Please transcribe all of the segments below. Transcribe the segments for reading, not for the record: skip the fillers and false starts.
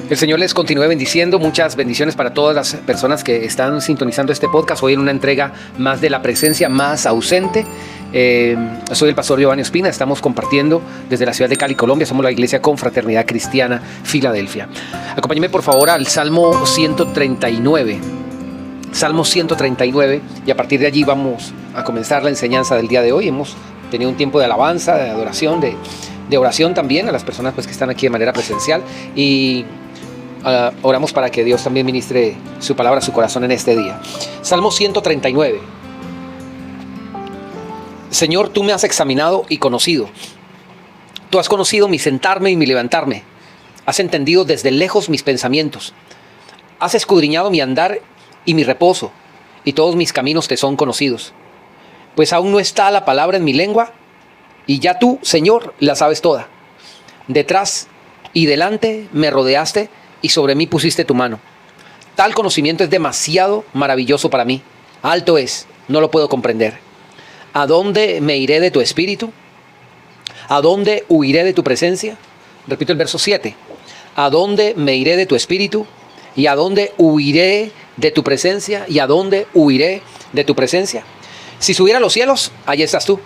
El Señor les continúe bendiciendo. Muchas bendiciones para todas las personas que están sintonizando este podcast. Hoy en una entrega más de la presencia más ausente. Soy el pastor Giovanni Ospina. Estamos compartiendo desde la ciudad de Cali, Colombia. Somos la Iglesia Confraternidad Cristiana Filadelfia. Acompáñenme por favor al Salmo 139. Salmo 139, y a partir de allí vamos a comenzar la enseñanza del día de hoy. Hemos tenido un tiempo de alabanza, de adoración, de oración también a las personas que están aquí de manera presencial, y oramos para que Dios también ministre su palabra a su corazón en este día. Salmo 139. Señor, tú me has examinado y conocido. Tú has conocido mi sentarme y mi levantarme. Has entendido desde lejos mis pensamientos. Has escudriñado mi andar y mi reposo, y todos mis caminos te son conocidos. Pues aún no está la palabra en mi lengua, y ya tú, Señor, la sabes toda. Detrás y delante me rodeaste, y sobre mí pusiste tu mano. Tal conocimiento es demasiado maravilloso para mí. Alto es, no lo puedo comprender. ¿A dónde me iré de tu espíritu? ¿A dónde huiré de tu presencia? Repito el verso 7. ¿A dónde me iré de tu espíritu? ¿Y a dónde huiré de tu presencia? ¿Y a dónde huiré de tu presencia? Si subiera a los cielos, allí estás tú.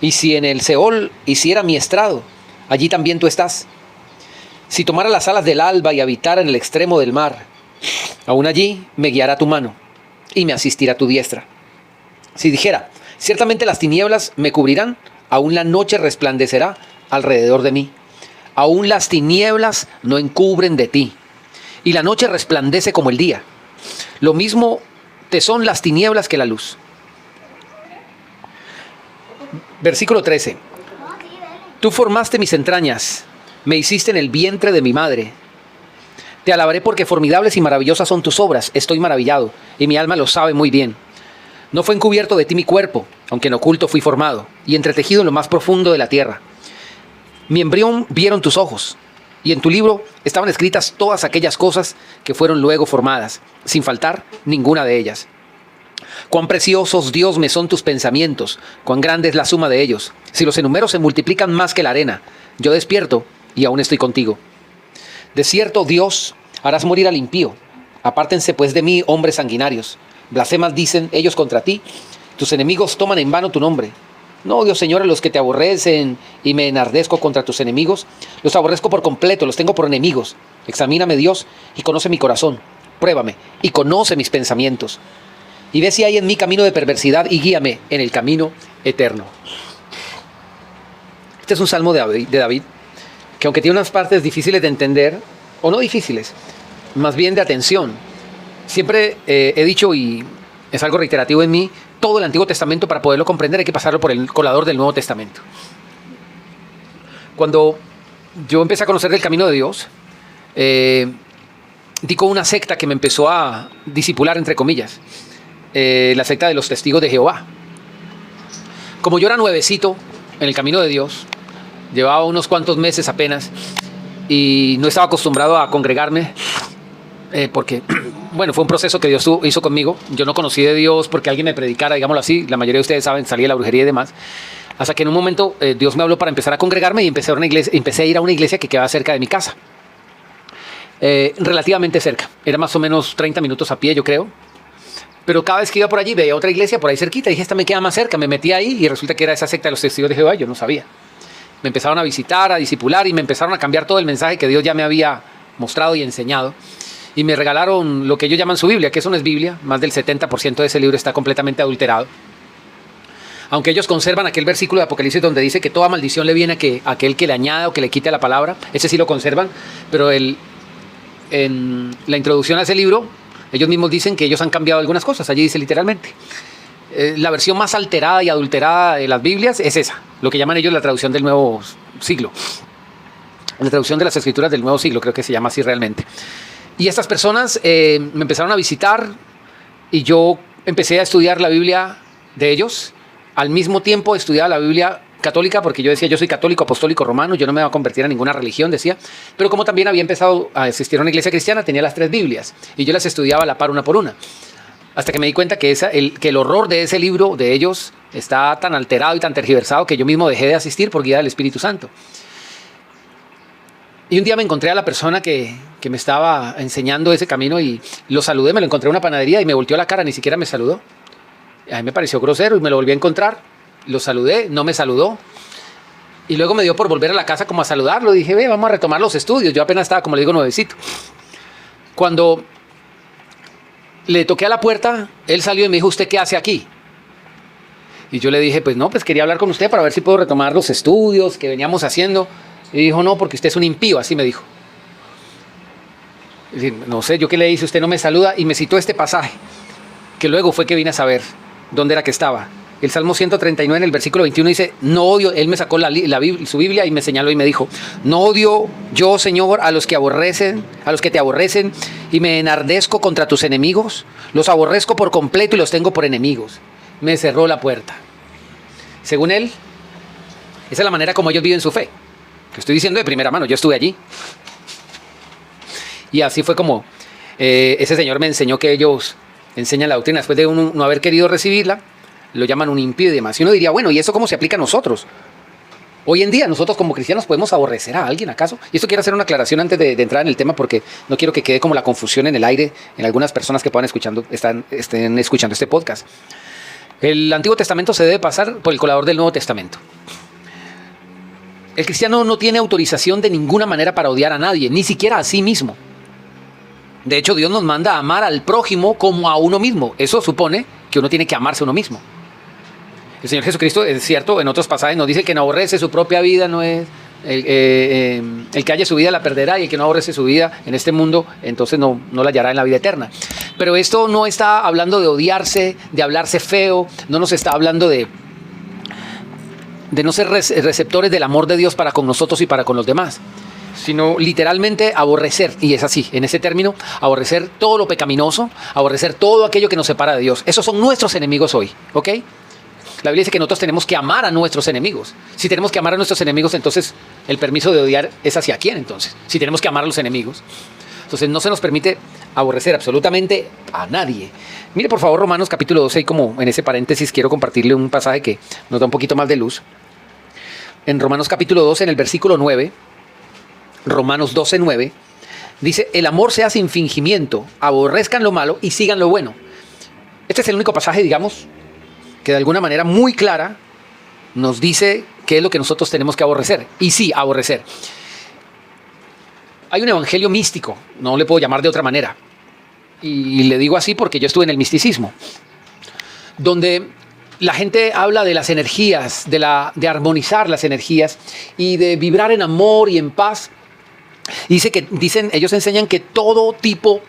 Y si en el Seol hiciera mi estrado, allí también tú estás. Si tomara las alas del alba y habitara en el extremo del mar, aún allí me guiará tu mano y me asistirá tu diestra. Si dijera, ciertamente las tinieblas me cubrirán, aún la noche resplandecerá alrededor de mí. Aún las tinieblas no encubren de ti, y la noche resplandece como el día. Lo mismo te son las tinieblas que la luz. Versículo 13. Tú formaste mis entrañas, me hiciste en el vientre de mi madre. Te alabaré porque formidables y maravillosas son tus obras. Estoy maravillado, y mi alma lo sabe muy bien. No fue encubierto de ti mi cuerpo, aunque en oculto fui formado, y entretejido en lo más profundo de la tierra. Mi embrión vieron tus ojos, y en tu libro estaban escritas todas aquellas cosas que fueron luego formadas, sin faltar ninguna de ellas. Cuán preciosos, Dios, me son tus pensamientos, cuán grande es la suma de ellos. Si los enumero se multiplican más que la arena, yo despierto y aún estoy contigo. De cierto, Dios, harás morir al impío. Apártense pues de mí, hombres sanguinarios. Blasfemas dicen ellos contra ti. Tus enemigos toman en vano tu nombre. No odio, Señor, a los que te aborrecen, y me enardezco contra tus enemigos. Los aborrezco por completo, los tengo por enemigos. Examíname, Dios, y conoce mi corazón. Pruébame y conoce mis pensamientos. Y ve si hay en mí camino de perversidad, y guíame en el camino eterno. Este es un salmo de David, que aunque tiene unas partes difíciles de entender, o no difíciles, más bien de atención. Siempre he dicho, y es algo reiterativo en mí, todo el Antiguo Testamento, para poderlo comprender, hay que pasarlo por el colador del Nuevo Testamento. Cuando yo empecé a conocer el camino de Dios, di con una secta que me empezó a discipular, entre comillas, la secta de los Testigos de Jehová. Como yo era nuevecito en el camino de Dios, llevaba unos cuantos meses apenas, y no estaba acostumbrado a congregarme, porque, bueno, fue un proceso que Dios hizo conmigo. Yo no conocí de Dios porque alguien me predicara, digámoslo así. La mayoría de ustedes saben, salí de la brujería y demás. Hasta que en un momento Dios me habló para empezar a congregarme, y empecé a ir a una iglesia que quedaba cerca de mi casa. Relativamente cerca. Era más o menos 30 minutos a pie, yo creo. Pero cada vez que iba por allí, veía otra iglesia por ahí cerquita. Y dije, esta me queda más cerca. Me metí ahí y resulta que era esa secta de los Testigos de Jehová. Yo no sabía. Me empezaron a visitar, a discipular, y me empezaron a cambiar todo el mensaje que Dios ya me había mostrado y enseñado. Y me regalaron lo que ellos llaman su Biblia, que eso no es Biblia. Más del 70% de ese libro está completamente adulterado. Aunque ellos conservan aquel versículo de Apocalipsis donde dice que toda maldición le viene a aquel que le añada o que le quite la palabra. Ese sí lo conservan. Pero en la introducción a ese libro, ellos mismos dicen que ellos han cambiado algunas cosas. Allí dice literalmente. La versión más alterada y adulterada de las Biblias es esa. Lo que llaman ellos la traducción del Nuevo Siglo. La traducción de las Escrituras del Nuevo Siglo, creo que se llama así realmente. Y estas personas me empezaron a visitar, y yo empecé a estudiar la Biblia de ellos. Al mismo tiempo estudiaba la Biblia católica, porque yo decía, yo soy católico, apostólico, romano, yo no me voy a convertir a ninguna religión, decía. Pero como también había empezado a asistir a una iglesia cristiana, tenía las 3 Biblias, y yo las estudiaba a la par, una por una. Hasta que me di cuenta que el horror de ese libro de ellos está tan alterado y tan tergiversado que yo mismo dejé de asistir por guía del Espíritu Santo. Y un día me encontré a la persona que me estaba enseñando ese camino y lo saludé, me lo encontré en una panadería y me volteó la cara, ni siquiera me saludó. A mí me pareció grosero y me lo volví a encontrar. Lo saludé, no me saludó. Y luego me dio por volver a la casa como a saludarlo. Dije, ve, vamos a retomar los estudios. Yo apenas estaba, como le digo, nuevecito. Cuando le toqué a la puerta, él salió y me dijo, ¿usted qué hace aquí? Y yo le dije, pues no, pues quería hablar con usted para ver si puedo retomar los estudios que veníamos haciendo. Y dijo, no, porque usted es un impío, así me dijo. Y dije, no sé, yo qué le hice, usted no me saluda. Y me citó este pasaje, que luego fue que vine a saber dónde era que estaba. El Salmo 139 en el versículo 21 dice, no odio, él me sacó su Biblia y me señaló y me dijo, no odio yo, Señor, a los que te aborrecen y me enardezco contra tus enemigos, los aborrezco por completo y los tengo por enemigos. Me cerró la puerta. Según él, esa es la manera como ellos viven su fe. Que estoy diciendo de primera mano, yo estuve allí. Y así fue como ese señor me enseñó que ellos enseñan la doctrina después de uno no haber querido recibirla. Lo llaman un impío y demás. Y uno diría, bueno, ¿y eso cómo se aplica a nosotros? Hoy en día, nosotros como cristianos podemos aborrecer a alguien, ¿acaso? Y esto quiero hacer una aclaración antes de entrar en el tema porque no quiero que quede como la confusión en el aire en algunas personas que estén escuchando este podcast. El Antiguo Testamento se debe pasar por el colador del Nuevo Testamento. El cristiano no tiene autorización de ninguna manera para odiar a nadie, ni siquiera a sí mismo. De hecho, Dios nos manda a amar al prójimo como a uno mismo. Eso supone que uno tiene que amarse a uno mismo. El Señor Jesucristo, es cierto, en otros pasajes nos dice que no aborrece su propia vida, no es el que halle su vida la perderá y el que no aborrece su vida en este mundo, entonces no la hallará en la vida eterna. Pero esto no está hablando de odiarse, de hablarse feo, no nos está hablando de no ser receptores del amor de Dios para con nosotros y para con los demás, sino literalmente aborrecer, y es así, en ese término, aborrecer todo lo pecaminoso, aborrecer todo aquello que nos separa de Dios. Esos son nuestros enemigos hoy, ¿ok? La Biblia dice que nosotros tenemos que amar a nuestros enemigos. Si tenemos que amar a nuestros enemigos, entonces el permiso de odiar es hacia quién entonces. Si tenemos que amar a los enemigos. Entonces no se nos permite aborrecer absolutamente a nadie. Mire por favor Romanos capítulo 12 y como en ese paréntesis quiero compartirle un pasaje que nos da un poquito más de luz. En Romanos capítulo 12 en el versículo 9, Romanos 12, 9, dice, el amor sea sin fingimiento, aborrezcan lo malo y sigan lo bueno. Este es el único pasaje, digamos, que de alguna manera muy clara nos dice qué es lo que nosotros tenemos que aborrecer. Y sí, aborrecer. Hay un evangelio místico, no le puedo llamar de otra manera. Y le digo así porque yo estuve en el misticismo, donde la gente habla de las energías, de armonizar las energías y de vibrar en amor y en paz. Ellos enseñan que todo tipo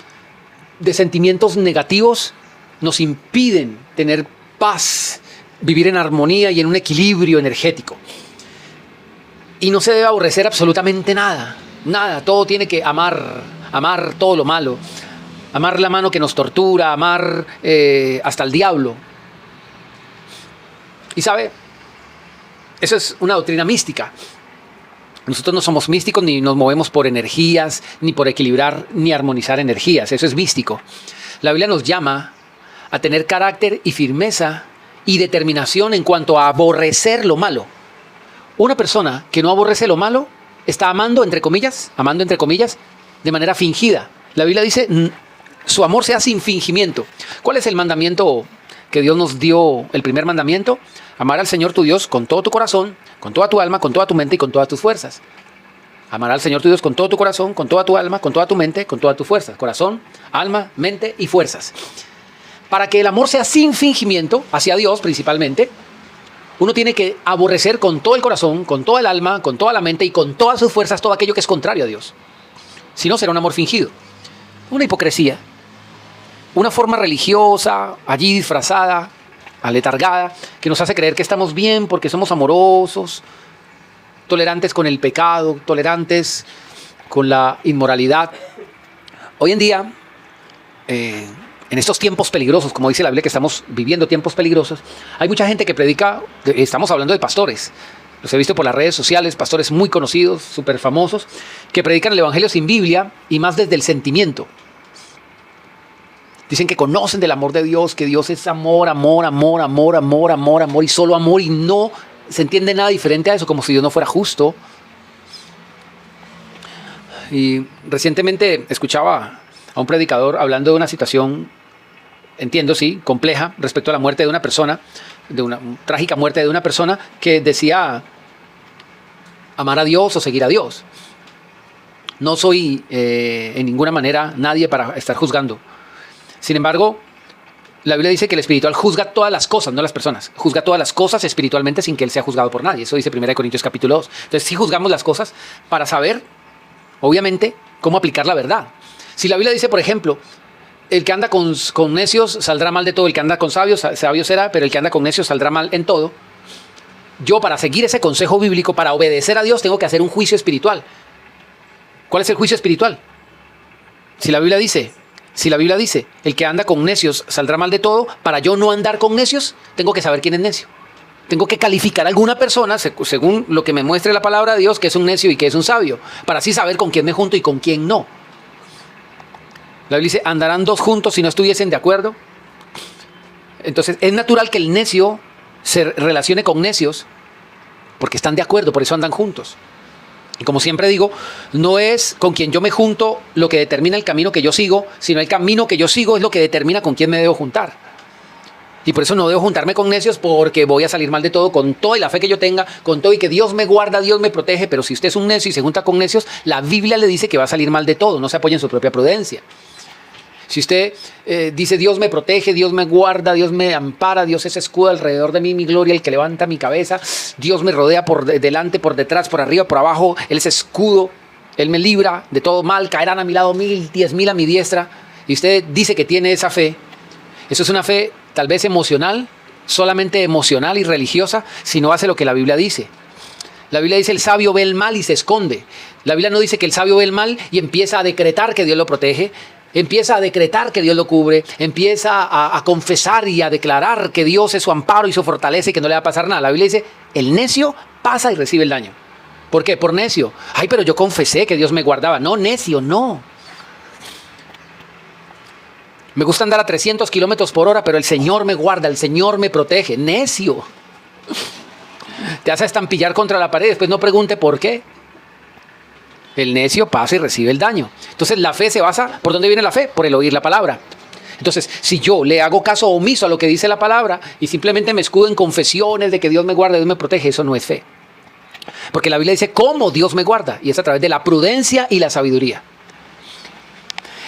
de sentimientos negativos nos impiden tener paz, vivir en armonía y en un equilibrio energético. Y no se debe aborrecer absolutamente nada, todo tiene que amar todo lo malo, amar la mano que nos tortura, amar hasta el diablo. Y sabe, eso es una doctrina mística. Nosotros no somos místicos ni nos movemos por energías, ni por equilibrar, ni armonizar energías, eso es místico. La Biblia nos llama a tener carácter y firmeza y determinación en cuanto a aborrecer lo malo. Una persona que no aborrece lo malo está amando entre comillas, de manera fingida. La Biblia dice, su amor sea sin fingimiento. ¿Cuál es el mandamiento que Dios nos dio, el primer mandamiento? Amar al Señor tu Dios con todo tu corazón, con toda tu alma, con toda tu mente y con todas tus fuerzas. Amar al Señor tu Dios con todo tu corazón, con toda tu alma, con toda tu mente, con todas tus fuerzas. Corazón, alma, mente y fuerzas. Para que el amor sea sin fingimiento, hacia Dios principalmente, uno tiene que aborrecer con todo el corazón, con toda el alma, con toda la mente y con todas sus fuerzas todo aquello que es contrario a Dios. Si no, será un amor fingido. Una hipocresía. Una forma religiosa, allí disfrazada, aletargada, que nos hace creer que estamos bien porque somos amorosos, tolerantes con el pecado, tolerantes con la inmoralidad. Hoy en día, en estos tiempos peligrosos, como dice la Biblia que estamos viviendo tiempos peligrosos, hay mucha gente que predica, estamos hablando de pastores, los he visto por las redes sociales, pastores muy conocidos, súper famosos, que predican el evangelio sin Biblia y más desde el sentimiento. Dicen que conocen del amor de Dios, que Dios es amor, amor, amor, amor, amor, amor, amor y solo amor, y no se entiende nada diferente a eso, como si Dios no fuera justo. Y recientemente escuchaba a un predicador hablando de una situación, entiendo, sí, compleja respecto a la muerte de una persona, de una trágica muerte de una persona que decía amar a Dios o seguir a Dios. No soy en ninguna manera nadie para estar juzgando. Sin embargo, la Biblia dice que el espiritual juzga todas las cosas, no las personas. Juzga todas las cosas espiritualmente sin que él sea juzgado por nadie. Eso dice 1 Corintios capítulo 2. Entonces sí juzgamos las cosas para saber, obviamente, cómo aplicar la verdad. Si la Biblia dice, por ejemplo, el que anda con necios saldrá mal de todo, el que anda con sabios, sabio será, pero el que anda con necios saldrá mal en todo. Yo, para seguir ese consejo bíblico, para obedecer a Dios, tengo que hacer un juicio espiritual. ¿Cuál es el juicio espiritual? Si la Biblia dice, el que anda con necios saldrá mal de todo, para yo no andar con necios, tengo que saber quién es necio. Tengo que calificar a alguna persona según lo que me muestre la palabra de Dios, que es un necio y que es un sabio, para así saber con quién me junto y con quién no. La Biblia dice, ¿andarán dos juntos si no estuviesen de acuerdo? Entonces, es natural que el necio se relacione con necios porque están de acuerdo, por eso andan juntos. Y como siempre digo, no es con quien yo me junto lo que determina el camino que yo sigo, sino el camino que yo sigo es lo que determina con quién me debo juntar. Y por eso no debo juntarme con necios, porque voy a salir mal de todo, con toda la fe que yo tenga, con todo y que Dios me guarda, Dios me protege. Pero si usted es un necio y se junta con necios, la Biblia le dice que va a salir mal de todo, no se apoya en su propia prudencia. Si usted dice Dios me protege, Dios me guarda, Dios me ampara, Dios es escudo alrededor de mí, mi gloria, el que levanta mi cabeza, Dios me rodea por delante, por detrás, por arriba, por abajo, Él es escudo, Él me libra de todo mal, caerán a mi lado 1000, 10,000 a mi diestra, y usted dice que tiene esa fe, eso es una fe tal vez emocional, solamente emocional y religiosa, si no hace lo que la Biblia dice. La Biblia dice el sabio ve el mal y se esconde. La Biblia no dice que el sabio ve el mal y empieza a decretar que Dios lo protege. Empieza a decretar que Dios lo cubre, empieza a confesar y a declarar que Dios es su amparo y su fortaleza y que no le va a pasar nada. La Biblia dice, el necio pasa y recibe el daño. ¿Por qué? Por necio. Ay, pero yo confesé que Dios me guardaba. No, necio, no. Me gusta andar a 300 kilómetros por hora, pero el Señor me guarda, el Señor me protege. Necio. Te hace estampillar contra la pared, después no pregunte por qué. El necio pasa y recibe el daño. Entonces la fe se basa, ¿por dónde viene la fe? Por el oír la palabra. Entonces, si yo le hago caso omiso a lo que dice la palabra y simplemente me escudo en confesiones de que Dios me guarda, Dios me protege, eso no es fe. Porque la Biblia dice cómo Dios me guarda, y es a través de la prudencia y la sabiduría.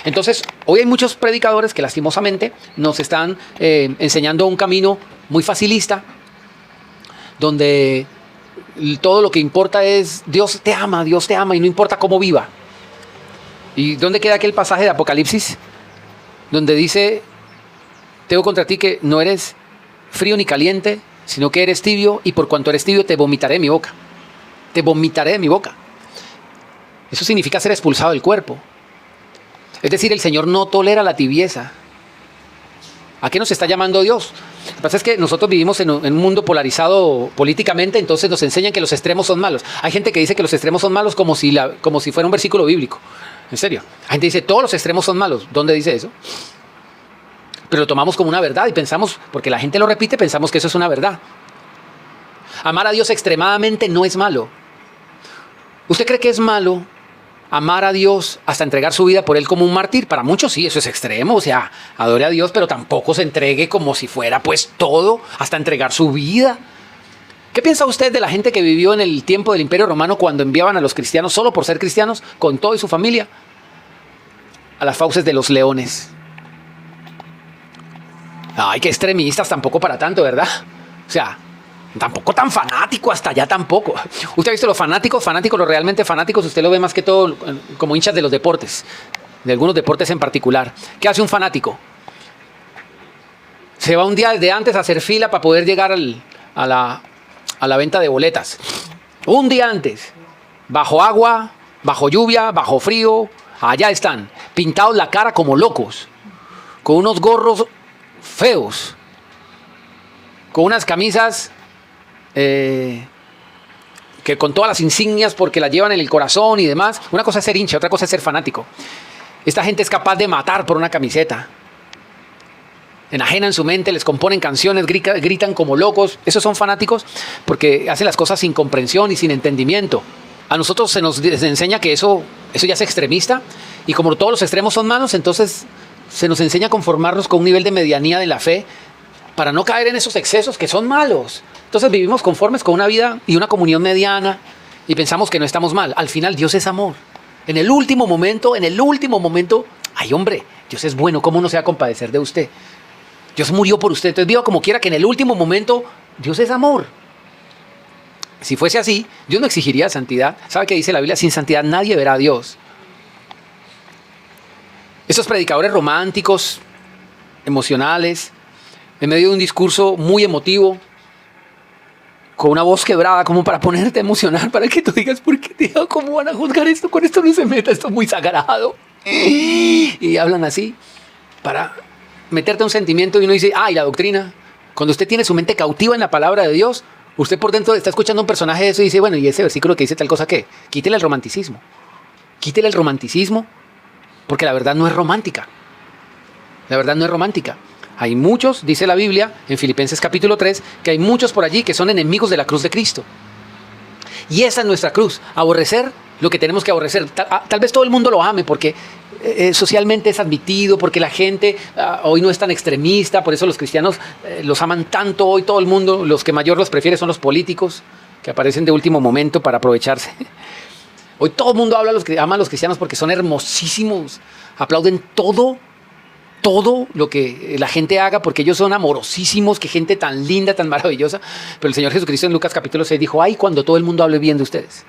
Entonces, hoy hay muchos predicadores que lastimosamente nos están enseñando un camino muy facilista, donde todo lo que importa es Dios te ama y no importa cómo viva. ¿Y dónde queda aquel pasaje de Apocalipsis donde dice, tengo contra ti que no eres frío ni caliente, sino que eres tibio, y por cuanto eres tibio te vomitaré de mi boca? Te vomitaré de mi boca. Eso significa ser expulsado del cuerpo. Es decir, el Señor no tolera la tibieza. ¿A qué nos está llamando Dios? Lo que pasa es que nosotros vivimos en un mundo polarizado políticamente, entonces nos enseñan que los extremos son malos. Hay gente que dice que los extremos son malos como si fuera un versículo bíblico. En serio. Hay gente que dice, todos los extremos son malos. ¿Dónde dice eso? Pero lo tomamos como una verdad y pensamos, porque la gente lo repite, pensamos que eso es una verdad. Amar a Dios extremadamente no es malo. ¿Usted cree que es malo amar a Dios hasta entregar su vida por Él como un mártir? Para muchos sí, eso es extremo, o sea, adore a Dios, pero tampoco se entregue como si fuera pues todo, hasta entregar su vida. ¿Qué piensa usted de la gente que vivió en el tiempo del Imperio Romano cuando enviaban a los cristianos, solo por ser cristianos, con todo y su familia, a las fauces de los leones? Ay, qué extremistas, tampoco para tanto, ¿verdad? O sea, tampoco tan fanático, hasta allá tampoco. Usted ha visto los fanáticos, los realmente fanáticos, usted lo ve más que todo como hinchas de los deportes, de algunos deportes en particular. ¿Qué hace un fanático? Se va un día de antes a hacer fila para poder llegar a la venta de boletas. Un día antes, bajo agua, bajo lluvia, bajo frío, allá están, pintados la cara como locos, con unos gorros feos, con unas camisas que con todas las insignias porque las llevan en el corazón y demás. Una cosa es ser hincha, otra cosa es ser fanático. Esta gente es capaz de matar por una camiseta. Enajenan su mente, les componen canciones, gritan como locos. Esos son fanáticos porque hacen las cosas sin comprensión y sin entendimiento. A nosotros se nos enseña que eso Eso ya es extremista. Y como todos los extremos son malos, entonces se nos enseña a conformarnos con un nivel de medianía de la fe para no caer en esos excesos que son malos. Entonces vivimos conformes con una vida y una comunión mediana y pensamos que no estamos mal. Al final Dios es amor. En el último momento, ay hombre, Dios es bueno, ¿cómo no se va a compadecer de usted? Dios murió por usted, entonces viva como quiera que en el último momento Dios es amor. Si fuese así, Dios no exigiría santidad. ¿Sabe qué dice la Biblia? Sin santidad nadie verá a Dios. Esos predicadores románticos, emocionales, en medio de un discurso muy emotivo, con una voz quebrada como para ponerte a emocionar, para que tú digas, ¿por qué tío? ¿Cómo van a juzgar esto? Con esto no se meta, esto es muy sagrado. Y hablan así, para meterte un sentimiento y uno dice, y la doctrina. Cuando usted tiene su mente cautiva en la palabra de Dios, usted por dentro está escuchando un personaje de eso y dice, bueno, ¿y ese versículo que dice tal cosa qué? Quítele el romanticismo. Quítele el romanticismo, porque la verdad no es romántica. La verdad no es romántica. Hay muchos, dice la Biblia, en Filipenses capítulo 3, que hay muchos por allí que son enemigos de la cruz de Cristo. Y esa es nuestra cruz, aborrecer lo que tenemos que aborrecer. Tal vez todo el mundo lo ame porque socialmente es admitido, porque la gente hoy no es tan extremista, por eso los cristianos los aman tanto hoy todo el mundo. Los que mayor los prefiere son los políticos, que aparecen de último momento para aprovecharse. Hoy todo el mundo ama a los cristianos porque son hermosísimos, aplauden todo lo que la gente haga porque ellos son amorosísimos, qué gente tan linda, tan maravillosa. Pero el Señor Jesucristo en Lucas capítulo 6 dijo, ay, cuando todo el mundo hable bien de ustedes.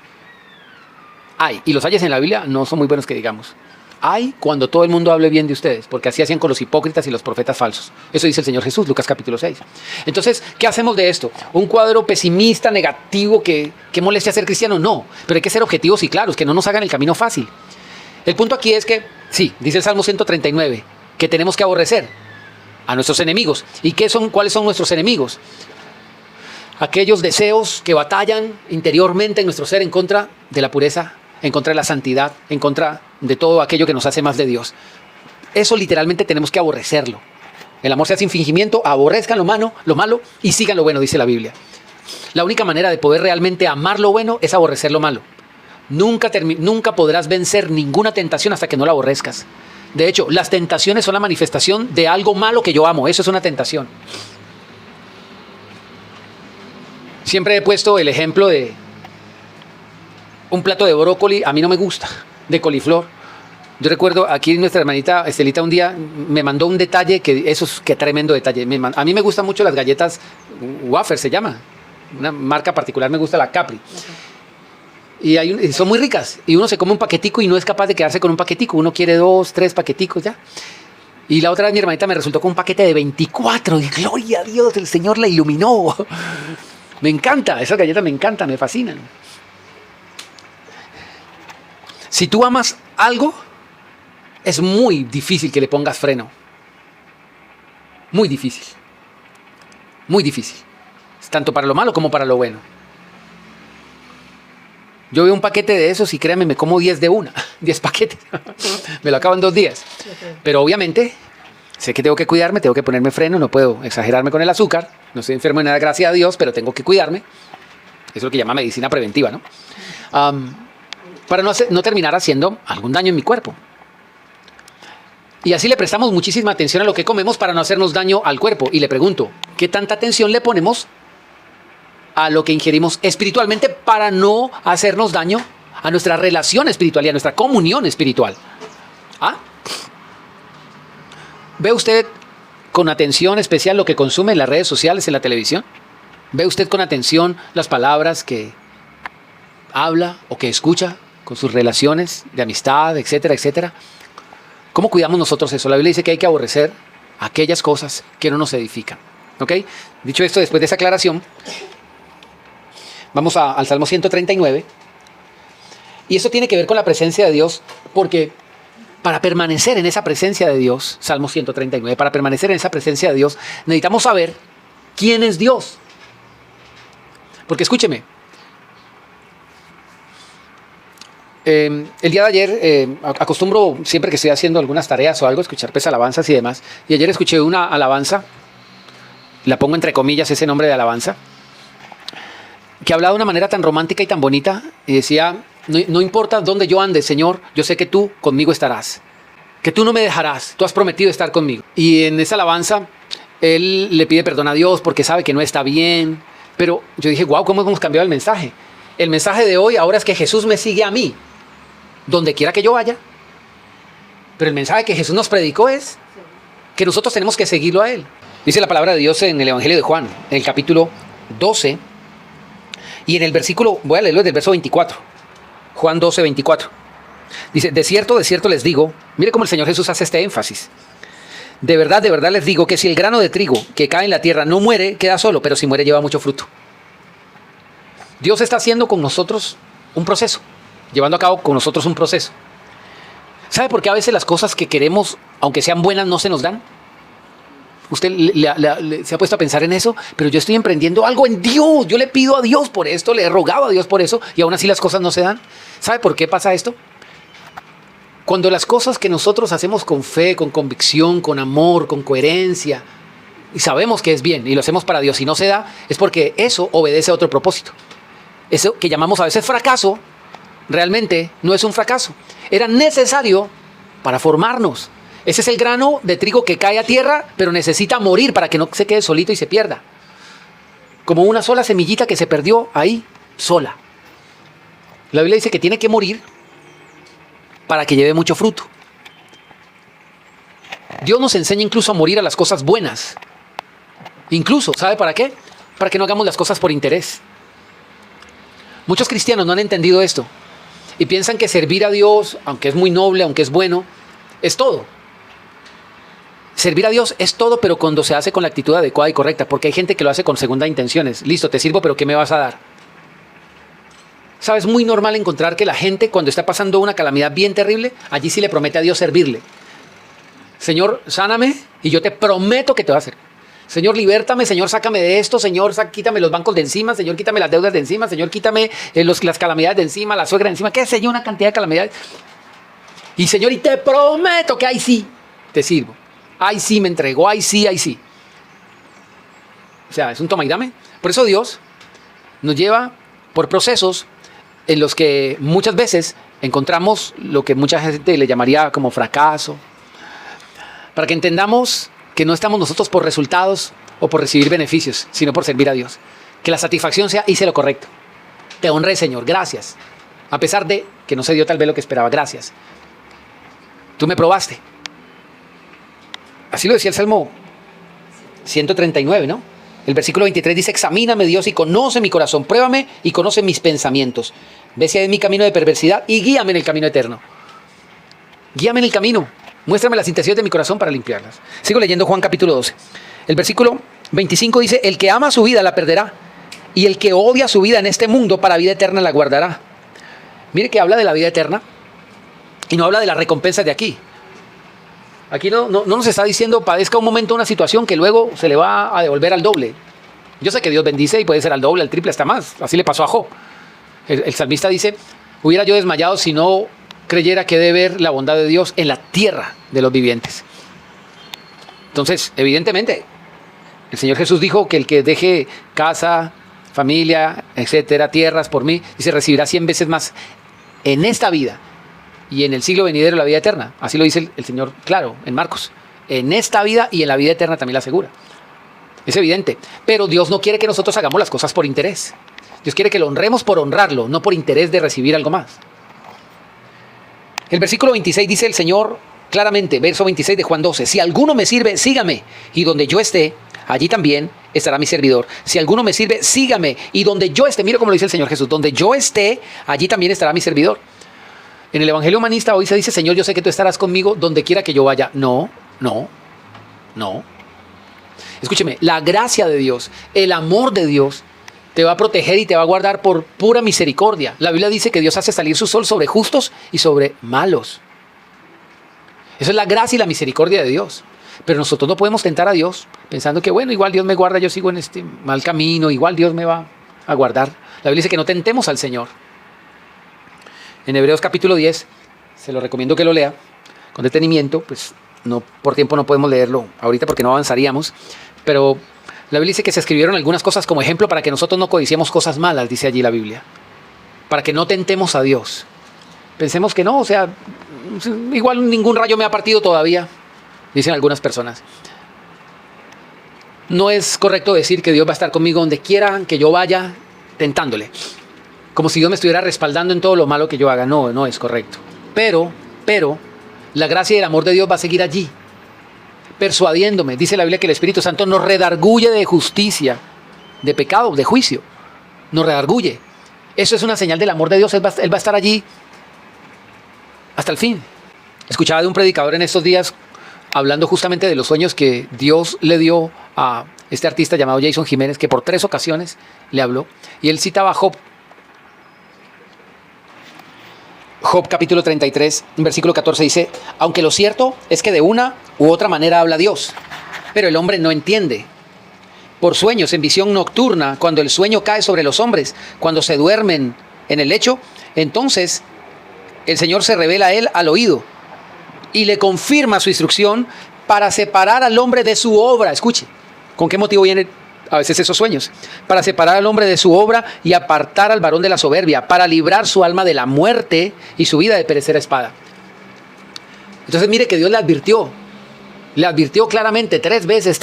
Ay, y los ayes en la Biblia no son muy buenos que digamos. Ay, cuando todo el mundo hable bien de ustedes, porque así hacían con los hipócritas y los profetas falsos. Eso dice el Señor Jesús, Lucas capítulo 6. Entonces, ¿qué hacemos de esto? ¿Un cuadro pesimista, negativo, que moleste a ser cristiano? No, pero hay que ser objetivos y claros, que no nos hagan el camino fácil. El punto aquí es que, sí, dice el Salmo 139, que tenemos que aborrecer a nuestros enemigos. ¿Y cuáles son nuestros enemigos? Aquellos deseos que batallan interiormente en nuestro ser en contra de la pureza, en contra de la santidad, en contra de todo aquello que nos hace más de Dios. Eso literalmente tenemos que aborrecerlo. El amor se hace sin fingimiento, aborrezcan lo malo y sigan lo bueno, dice la Biblia. La única manera de poder realmente amar lo bueno es aborrecer lo malo. Nunca podrás vencer ninguna tentación hasta que no la aborrezcas. De hecho, las tentaciones son la manifestación de algo malo que yo amo. Eso es una tentación. Siempre he puesto el ejemplo de un plato de brócoli. A mí no me gusta, de coliflor. Yo recuerdo aquí nuestra hermanita Estelita un día me mandó un detalle, qué tremendo detalle. A mí me gustan mucho las galletas wafer, se llama. Una marca particular me gusta, la Capri. Y son muy ricas. Y uno se come un paquetico y no es capaz de quedarse con un paquetico. Uno quiere 2, 3 paqueticos ya. Y la otra vez mi hermanita me resultó con un paquete de 24. Y gloria a Dios, el Señor la iluminó. Me encanta, esas galletas me encantan, me fascinan. Si tú amas algo, es muy difícil que le pongas freno. Muy difícil. Muy difícil. Tanto para lo malo como para lo bueno. Yo veo un paquete de esos y créanme, me como 10 de una. 10 paquetes. Me lo acabo en 2 días. Pero obviamente, sé que tengo que cuidarme, tengo que ponerme freno, no puedo exagerarme con el azúcar. No estoy enfermo de nada, gracias a Dios, pero tengo que cuidarme. Eso es lo que llama medicina preventiva, ¿no? Para no terminar haciendo algún daño en mi cuerpo. Y así le prestamos muchísima atención a lo que comemos para no hacernos daño al cuerpo. Y le pregunto, ¿qué tanta atención le ponemos a lo que ingerimos espiritualmente para no hacernos daño a nuestra relación espiritual y a nuestra comunión espiritual? ¿Ve usted con atención especial lo que consume en las redes sociales, en la televisión? ¿Ve usted con atención las palabras que habla o que escucha con sus relaciones de amistad, etcétera, etcétera? ¿Cómo cuidamos nosotros eso? La Biblia dice que hay que aborrecer aquellas cosas que no nos edifican. ¿Ok? Dicho esto, después de esa aclaración, vamos al Salmo 139. Y eso tiene que ver con la presencia de Dios, porque para permanecer en esa presencia de Dios, Salmo 139, para permanecer en esa presencia de Dios, necesitamos saber quién es Dios. Porque escúcheme, el día de ayer acostumbro, siempre que estoy haciendo algunas tareas o algo, escuchar alabanzas y demás. Y ayer escuché una alabanza, la pongo entre comillas ese nombre de alabanza, que hablaba de una manera tan romántica y tan bonita, y decía, No importa dónde yo ande, Señor, yo sé que tú conmigo estarás. Que tú no me dejarás, tú has prometido estar conmigo. Y en esa alabanza, él le pide perdón a Dios porque sabe que no está bien. Pero yo dije, wow, ¿cómo hemos cambiado el mensaje? El mensaje de hoy ahora es que Jesús me sigue a mí, donde quiera que yo vaya. Pero el mensaje que Jesús nos predicó es que nosotros tenemos que seguirlo a Él. Dice la palabra de Dios en el Evangelio de Juan, en el capítulo 12, y en el versículo, voy a leerlo desde el verso 24. Juan 12, 24. Dice, de cierto les digo, mire cómo el Señor Jesús hace este énfasis. De verdad les digo que si el grano de trigo que cae en la tierra no muere, queda solo, pero si muere lleva mucho fruto. Dios está haciendo con nosotros un proceso, llevando a cabo con nosotros un proceso. ¿Sabe por qué a veces las cosas que queremos, aunque sean buenas, no se nos dan? Usted se ha puesto a pensar en eso, pero yo estoy emprendiendo algo en Dios. Yo le pido a Dios por esto, le he rogado a Dios por eso, y aún así las cosas no se dan. ¿Sabe por qué pasa esto? Cuando las cosas que nosotros hacemos con fe, con convicción, con amor, con coherencia, y sabemos que es bien, y lo hacemos para Dios y no se da, es porque eso obedece a otro propósito. Eso que llamamos a veces fracaso, realmente no es un fracaso. Era necesario para formarnos. Ese es el grano de trigo que cae a tierra, pero necesita morir para que no se quede solito y se pierda. Como una sola semillita que se perdió ahí, sola. La Biblia dice que tiene que morir para que lleve mucho fruto. Dios nos enseña incluso a morir a las cosas buenas. Incluso, ¿sabe para qué? Para que no hagamos las cosas por interés. Muchos cristianos no han entendido esto y piensan que servir a Dios, aunque es muy noble, aunque es bueno, es todo. Servir a Dios es todo, pero cuando se hace con la actitud adecuada y correcta, porque hay gente que lo hace con segunda intenciones. Listo, te sirvo, pero ¿qué me vas a dar? ¿Sabes? Es muy normal encontrar que la gente, cuando está pasando una calamidad bien terrible, allí sí le promete a Dios servirle. Señor, sáname y yo te prometo que te va a hacer. Señor, libértame, Señor, sácame de esto, Señor, quítame los bancos de encima, Señor, quítame las deudas de encima, Señor, quítame las calamidades de encima, la suegra de encima, qué sé yo, una cantidad de calamidades. Y Señor, y te prometo que ahí sí te sirvo. Ahí sí me entrego, ahí sí, ahí sí. O sea, es un toma y dame. Por eso Dios nos lleva por procesos en los que muchas veces encontramos lo que mucha gente le llamaría como fracaso, para que entendamos que no estamos nosotros por resultados o por recibir beneficios, sino por servir a Dios. Que la satisfacción sea, hice lo correcto. Te honré, Señor, gracias. A pesar de que no se dio tal vez lo que esperaba, gracias. Tú me probaste. Así lo decía el Salmo 139, ¿no? El versículo 23 dice, examíname, Dios, y conoce mi corazón, pruébame y conoce mis pensamientos. Ve si hay en mi camino de perversidad y guíame en el camino eterno. Guíame en el camino. Muéstrame las intenciones de mi corazón para limpiarlas. Sigo leyendo Juan capítulo 12. El versículo 25 dice, el que ama su vida la perderá, y el que odia su vida en este mundo para vida eterna la guardará. Mire que habla de la vida eterna y no habla de las recompensas de aquí. Aquí no nos está diciendo padezca un momento una situación que luego se le va a devolver al doble. Yo sé que Dios bendice y puede ser al doble, al triple, hasta más. Así le pasó a Job. El salmista dice, hubiera yo desmayado si no creyera que he de ver la bondad de Dios en la tierra de los vivientes. Entonces, evidentemente, el Señor Jesús dijo que el que deje casa, familia, etcétera, tierras por mí, dice, recibirá 100 veces más en esta vida y en el siglo venidero la vida eterna. Así lo dice el Señor, claro, en Marcos. En esta vida y en la vida eterna también la asegura. Es evidente. Pero Dios no quiere que nosotros hagamos las cosas por interés. Dios quiere que lo honremos por honrarlo, no por interés de recibir algo más. El versículo 26 dice el Señor claramente, verso 26 de Juan 12, si alguno me sirve, sígame, y donde yo esté, allí también estará mi servidor. Si alguno me sirve, sígame, y donde yo esté, mira cómo lo dice el Señor Jesús, donde yo esté, allí también estará mi servidor. En el Evangelio Humanista hoy se dice, Señor, yo sé que tú estarás conmigo donde quiera que yo vaya. No. Escúcheme, la gracia de Dios, el amor de Dios, te va a proteger y te va a guardar por pura misericordia. La Biblia dice que Dios hace salir su sol sobre justos y sobre malos. Esa es la gracia y la misericordia de Dios. Pero nosotros no podemos tentar a Dios pensando que, bueno, igual Dios me guarda, yo sigo en este mal camino, igual Dios me va a guardar. La Biblia dice que no tentemos al Señor. En Hebreos capítulo 10, se lo recomiendo que lo lea con detenimiento, pues no, por tiempo no podemos leerlo ahorita porque no avanzaríamos, pero la Biblia dice que se escribieron algunas cosas como ejemplo para que nosotros no codiciemos cosas malas, dice allí la Biblia. para que no tentemos a Dios. Pensemos que no, o sea, igual ningún rayo me ha partido todavía, dicen algunas personas. No es correcto decir que Dios va a estar conmigo donde quiera que yo vaya tentándole. Como si Dios me estuviera respaldando en todo lo malo que yo haga. No, no es correcto. Pero, la gracia y el amor de Dios va a seguir allí, persuadiéndome. Dice la Biblia que el Espíritu Santo nos redarguye de justicia, de pecado, de juicio. Nos redarguye. Eso es una señal del amor de Dios. Él va a estar allí hasta el fin. Escuchaba de un predicador en estos días hablando justamente de los sueños que Dios le dio a este artista llamado Jason Jiménez, que por 3 ocasiones le habló. Y él citaba a Job. Job capítulo 33, versículo 14 dice: aunque lo cierto es que de una u otra manera habla Dios, pero el hombre no entiende. Por sueños, en visión nocturna, cuando el sueño cae sobre los hombres, cuando se duermen en el lecho, entonces el Señor se revela a él al oído y le confirma su instrucción para separar al hombre de su obra. Escuche, ¿con qué motivo vienen a veces esos sueños? Para separar al hombre de su obra y apartar al varón de la soberbia, para librar su alma de la muerte y su vida de perecer a espada. Entonces mire que Dios le advirtió claramente 3 veces.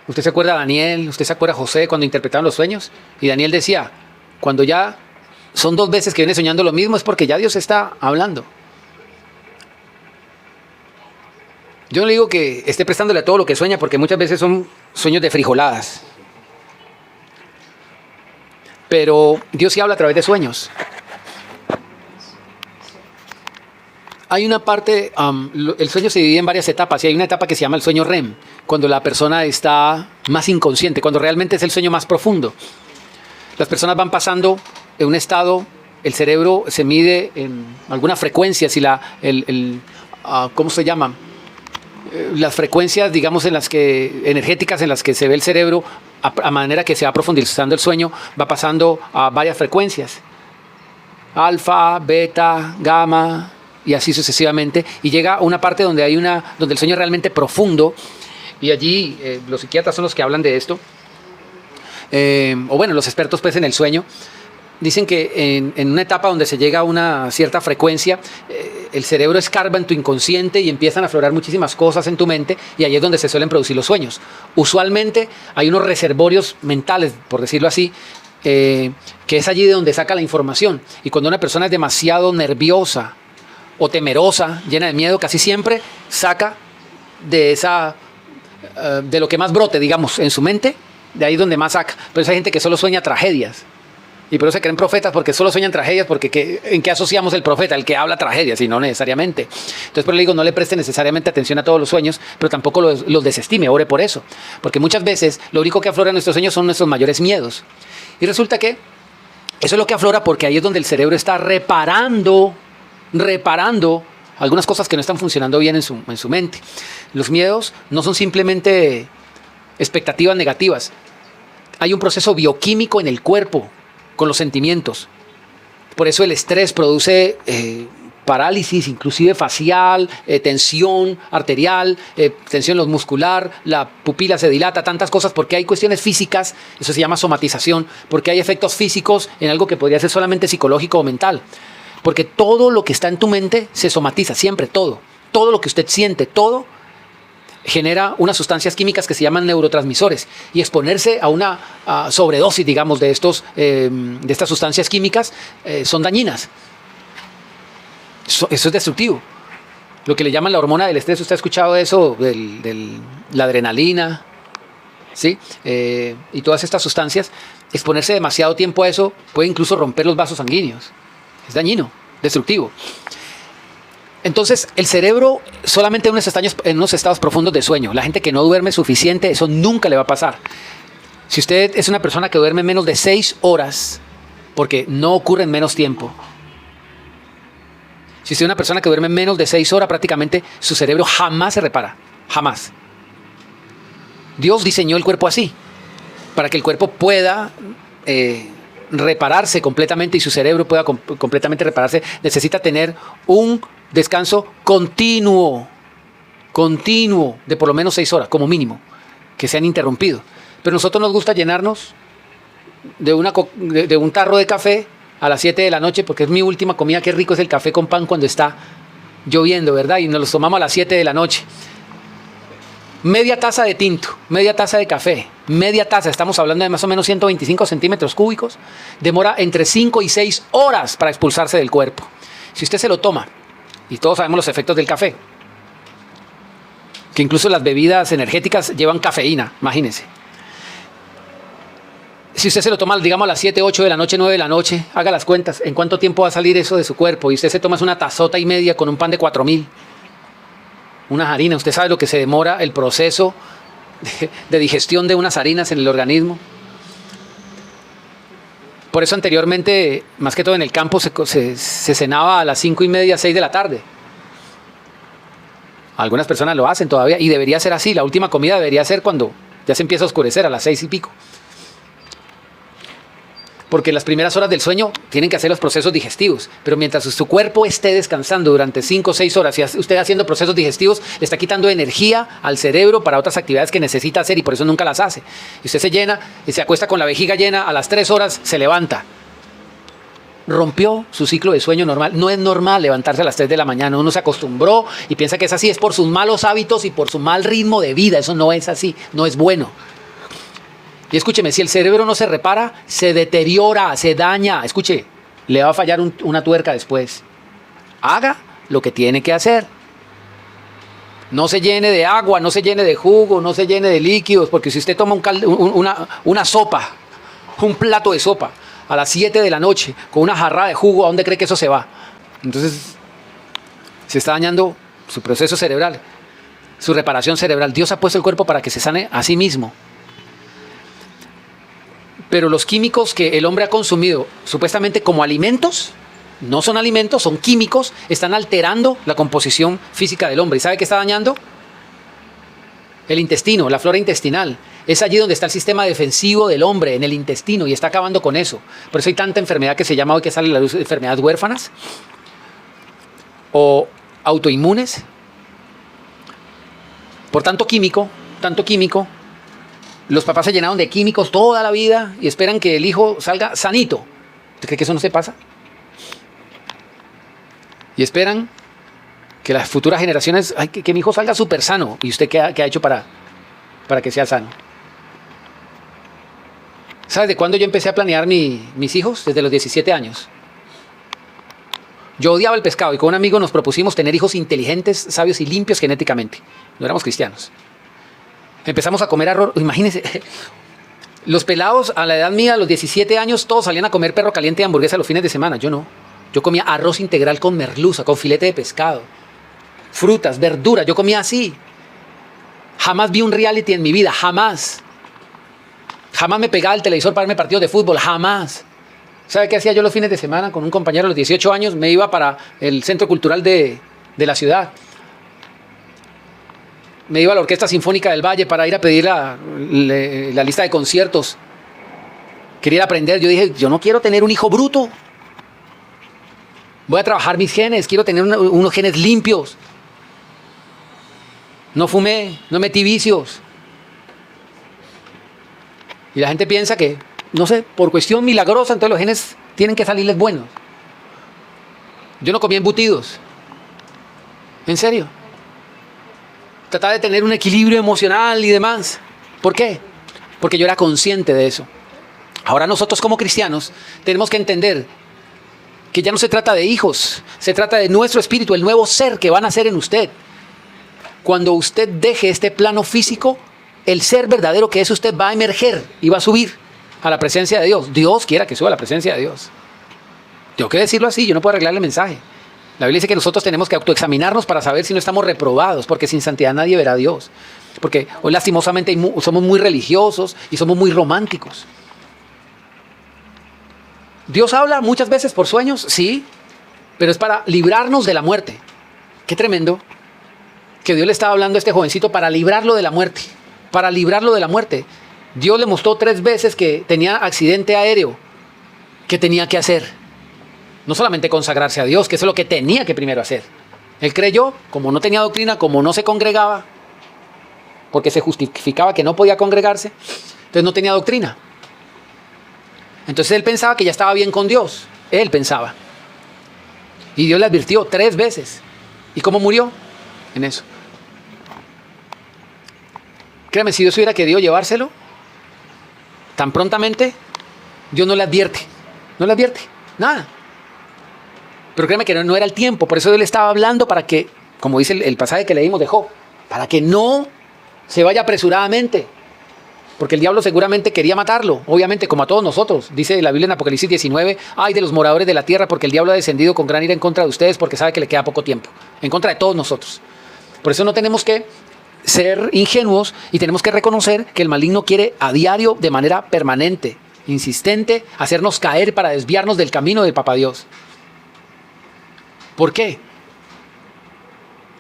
¿Usted se acuerda de Daniel? ¿Usted se acuerda de José cuando interpretaron los sueños? Y Daniel decía, cuando ya son 2 veces que viene soñando lo mismo, es porque ya Dios está hablando. Yo no le digo que esté prestándole a todo lo que sueña, porque muchas veces son sueños de frijoladas. Pero Dios sí habla a través de sueños. Hay una parte, el sueño se divide en varias etapas, y hay una etapa que se llama el sueño REM, cuando la persona está más inconsciente, cuando realmente es el sueño más profundo. Las personas van pasando en un estado, el cerebro se mide en algunas frecuencias y ¿cómo se llama? Las frecuencias, digamos, energéticas en las que se ve el cerebro, a manera que se va profundizando el sueño, va pasando a varias frecuencias. Alfa, beta, gamma, y así sucesivamente. Y llega a una parte donde donde el sueño es realmente profundo, y allí los psiquiatras son los que hablan de esto. O bueno, los expertos pues en el sueño dicen que en una etapa donde se llega a una cierta frecuencia, el cerebro escarba en tu inconsciente y empiezan a aflorar muchísimas cosas en tu mente, y ahí es donde se suelen producir los sueños. Usualmente hay unos reservorios mentales, por decirlo así, que es allí de donde saca la información. Y cuando una persona es demasiado nerviosa o temerosa, llena de miedo, casi siempre saca de lo que más brote, digamos, en su mente. De ahí es donde más saca. Pero hay gente que solo sueña tragedias. Y por eso se creen profetas, porque solo sueñan tragedias, porque ¿en qué asociamos el profeta? El que habla tragedias, y no necesariamente. Entonces, por eso le digo, no le preste necesariamente atención a todos los sueños, pero tampoco los desestime, ore por eso. Porque muchas veces lo único que aflora en nuestros sueños son nuestros mayores miedos. Y resulta que eso es lo que aflora, porque ahí es donde el cerebro está reparando algunas cosas que no están funcionando bien en su mente. Los miedos no son simplemente expectativas negativas. Hay un proceso bioquímico en el cuerpo con los sentimientos. Por eso el estrés produce parálisis, inclusive facial, tensión arterial, tensión muscular, la pupila se dilata, tantas cosas, porque hay cuestiones físicas, eso se llama somatización, porque hay efectos físicos en algo que podría ser solamente psicológico o mental. Porque todo lo que está en tu mente se somatiza, siempre, todo lo que usted siente, todo genera unas sustancias químicas que se llaman neurotransmisores, y exponerse a una sobredosis, digamos, de estas sustancias químicas son dañinas. Eso es destructivo. Lo que le llaman la hormona del estrés, ¿usted ha escuchado eso? La adrenalina, ¿sí? Y todas estas sustancias, exponerse demasiado tiempo a eso puede incluso romper los vasos sanguíneos. Es dañino, destructivo. Entonces, el cerebro solamente en unos estados profundos de sueño. La gente que no duerme suficiente, eso nunca le va a pasar. Si usted es una persona que duerme menos de 6 horas, porque no ocurre en menos tiempo. Si usted es una persona que duerme menos de 6 horas, prácticamente su cerebro jamás se repara. Jamás. Dios diseñó el cuerpo así, para que el cuerpo pueda repararse completamente, y su cerebro pueda completamente repararse. Necesita tener un descanso continuo de por lo menos 6 horas, como mínimo, que sean interrumpidos. Pero a nosotros nos gusta llenarnos de un tarro de café a las 7 de la noche, porque es mi última comida. Qué rico es el café con pan cuando está lloviendo, ¿verdad? Y nos los tomamos a las 7 de la noche. Media taza de tinto, media taza de café, media taza, estamos hablando de más o menos 125 centímetros cúbicos, demora entre 5 y 6 horas para expulsarse del cuerpo. Si usted se lo toma, y todos sabemos los efectos del café, que incluso las bebidas energéticas llevan cafeína, imagínense. Si usted se lo toma, digamos, a las 7, 8 de la noche, 9 de la noche, haga las cuentas, ¿en cuánto tiempo va a salir eso de su cuerpo? Y usted se toma una tazota y media con un pan de 4000. Unas harinas, usted sabe lo que se demora el proceso de digestión de unas harinas en el organismo. Por eso anteriormente, más que todo en el campo, se cenaba a las 5 y media, 6 de la tarde. Algunas personas lo hacen todavía y debería ser así. La última comida debería ser cuando ya se empieza a oscurecer, a las 6 y pico. Porque las primeras horas del sueño tienen que hacer los procesos digestivos. Pero mientras su cuerpo esté descansando durante 5 o 6 horas y usted haciendo procesos digestivos, le está quitando energía al cerebro para otras actividades que necesita hacer y por eso nunca las hace. Y usted se llena y se acuesta con la vejiga llena, a las 3 horas se levanta. Rompió su ciclo de sueño normal. No es normal levantarse a las 3 de la mañana. Uno se acostumbró y piensa que es así. Es por sus malos hábitos y por su mal ritmo de vida. Eso no es así. No es bueno. Y escúcheme, si el cerebro no se repara, se deteriora, se daña. Escuche, le va a fallar una tuerca después. Haga lo que tiene que hacer. No se llene de agua, no se llene de jugo, no se llene de líquidos, porque si usted toma una sopa, un plato de sopa, a las 7 de la noche, con una jarra de jugo, ¿a dónde cree que eso se va? Entonces, se está dañando su proceso cerebral, su reparación cerebral. Dios ha puesto el cuerpo para que se sane a sí mismo. Pero los químicos que el hombre ha consumido supuestamente como alimentos, no son alimentos, son químicos, están alterando la composición física del hombre. ¿Y sabe qué está dañando? El intestino, la flora intestinal. Es allí donde está el sistema defensivo del hombre, en el intestino, y está acabando con eso. Por eso hay tanta enfermedad que se llama hoy, que sale a la luz, enfermedades huérfanas o autoinmunes. Por tanto químico, los papás se llenaron de químicos toda la vida y esperan que el hijo salga sanito. ¿Usted cree que eso no se pasa? Y esperan que las futuras generaciones, que mi hijo salga súper sano. ¿Y usted qué ha hecho para que sea sano? ¿Sabes de cuándo yo empecé a planear mis hijos? Desde los 17 años. Yo odiaba el pescado y con un amigo nos propusimos tener hijos inteligentes, sabios y limpios genéticamente. No éramos cristianos. Empezamos a comer arroz. Imagínense, los pelados a la edad mía, a los 17 años, todos salían a comer perro caliente y hamburguesa los fines de semana. Yo no. Yo comía arroz integral con merluza, con filete de pescado, frutas, verduras. Yo comía así. Jamás vi un reality en mi vida, jamás. Jamás me pegaba el televisor para verme partidos de fútbol, jamás. ¿Sabe qué hacía yo los fines de semana? Con un compañero a los 18 años me iba para el centro cultural de la ciudad. Me iba a la Orquesta Sinfónica del Valle para ir a pedir la lista de conciertos. Quería aprender. Yo dije, yo no quiero tener un hijo bruto. Voy a trabajar mis genes. Quiero tener unos genes limpios. No fumé, no metí vicios. Y la gente piensa que, no sé, por cuestión milagrosa, entonces los genes tienen que salirles buenos. Yo no comía embutidos. ¿En serio? Trataba de tener un equilibrio emocional y demás. ¿Por qué? Porque yo era consciente de eso. Ahora nosotros como cristianos tenemos que entender que ya no se trata de hijos, se trata de nuestro espíritu, el nuevo ser que va a nacer en usted. Cuando usted deje este plano físico, el ser verdadero que es usted va a emerger y va a subir a la presencia de Dios. Dios quiera que suba a la presencia de Dios. Tengo que decirlo así, yo no puedo arreglarle el mensaje. La Biblia dice que nosotros tenemos que autoexaminarnos para saber si no estamos reprobados, porque sin santidad nadie verá a Dios. Porque hoy lastimosamente somos muy religiosos y somos muy románticos. Dios habla muchas veces por sueños, sí, pero es para librarnos de la muerte. Qué tremendo que Dios le estaba hablando a este jovencito para librarlo de la muerte. Para librarlo de la muerte. Dios le mostró 3 veces que tenía accidente aéreo. ¿Qué tenía que hacer? No solamente consagrarse a Dios, que eso es lo que tenía que primero hacer. Él creyó, como no tenía doctrina, como no se congregaba, porque se justificaba que no podía congregarse, entonces no tenía doctrina. Entonces él pensaba que ya estaba bien con Dios. Él pensaba. Y Dios le advirtió 3 veces. ¿Y cómo murió? En eso. Créeme, si Dios hubiera querido llevárselo tan prontamente, Dios no le advierte. No le advierte. Nada. Pero créeme que no era el tiempo. Por eso Dios le estaba hablando para que, como dice el pasaje que leímos de Job, para que no se vaya apresuradamente. Porque el diablo seguramente quería matarlo, obviamente, como a todos nosotros. Dice la Biblia en Apocalipsis 19, ay de los moradores de la tierra, porque el diablo ha descendido con gran ira en contra de ustedes, porque sabe que le queda poco tiempo. En contra de todos nosotros. Por eso no tenemos que ser ingenuos y tenemos que reconocer que el maligno quiere a diario, de manera permanente, insistente, hacernos caer para desviarnos del camino del Papá Dios. ¿Por qué?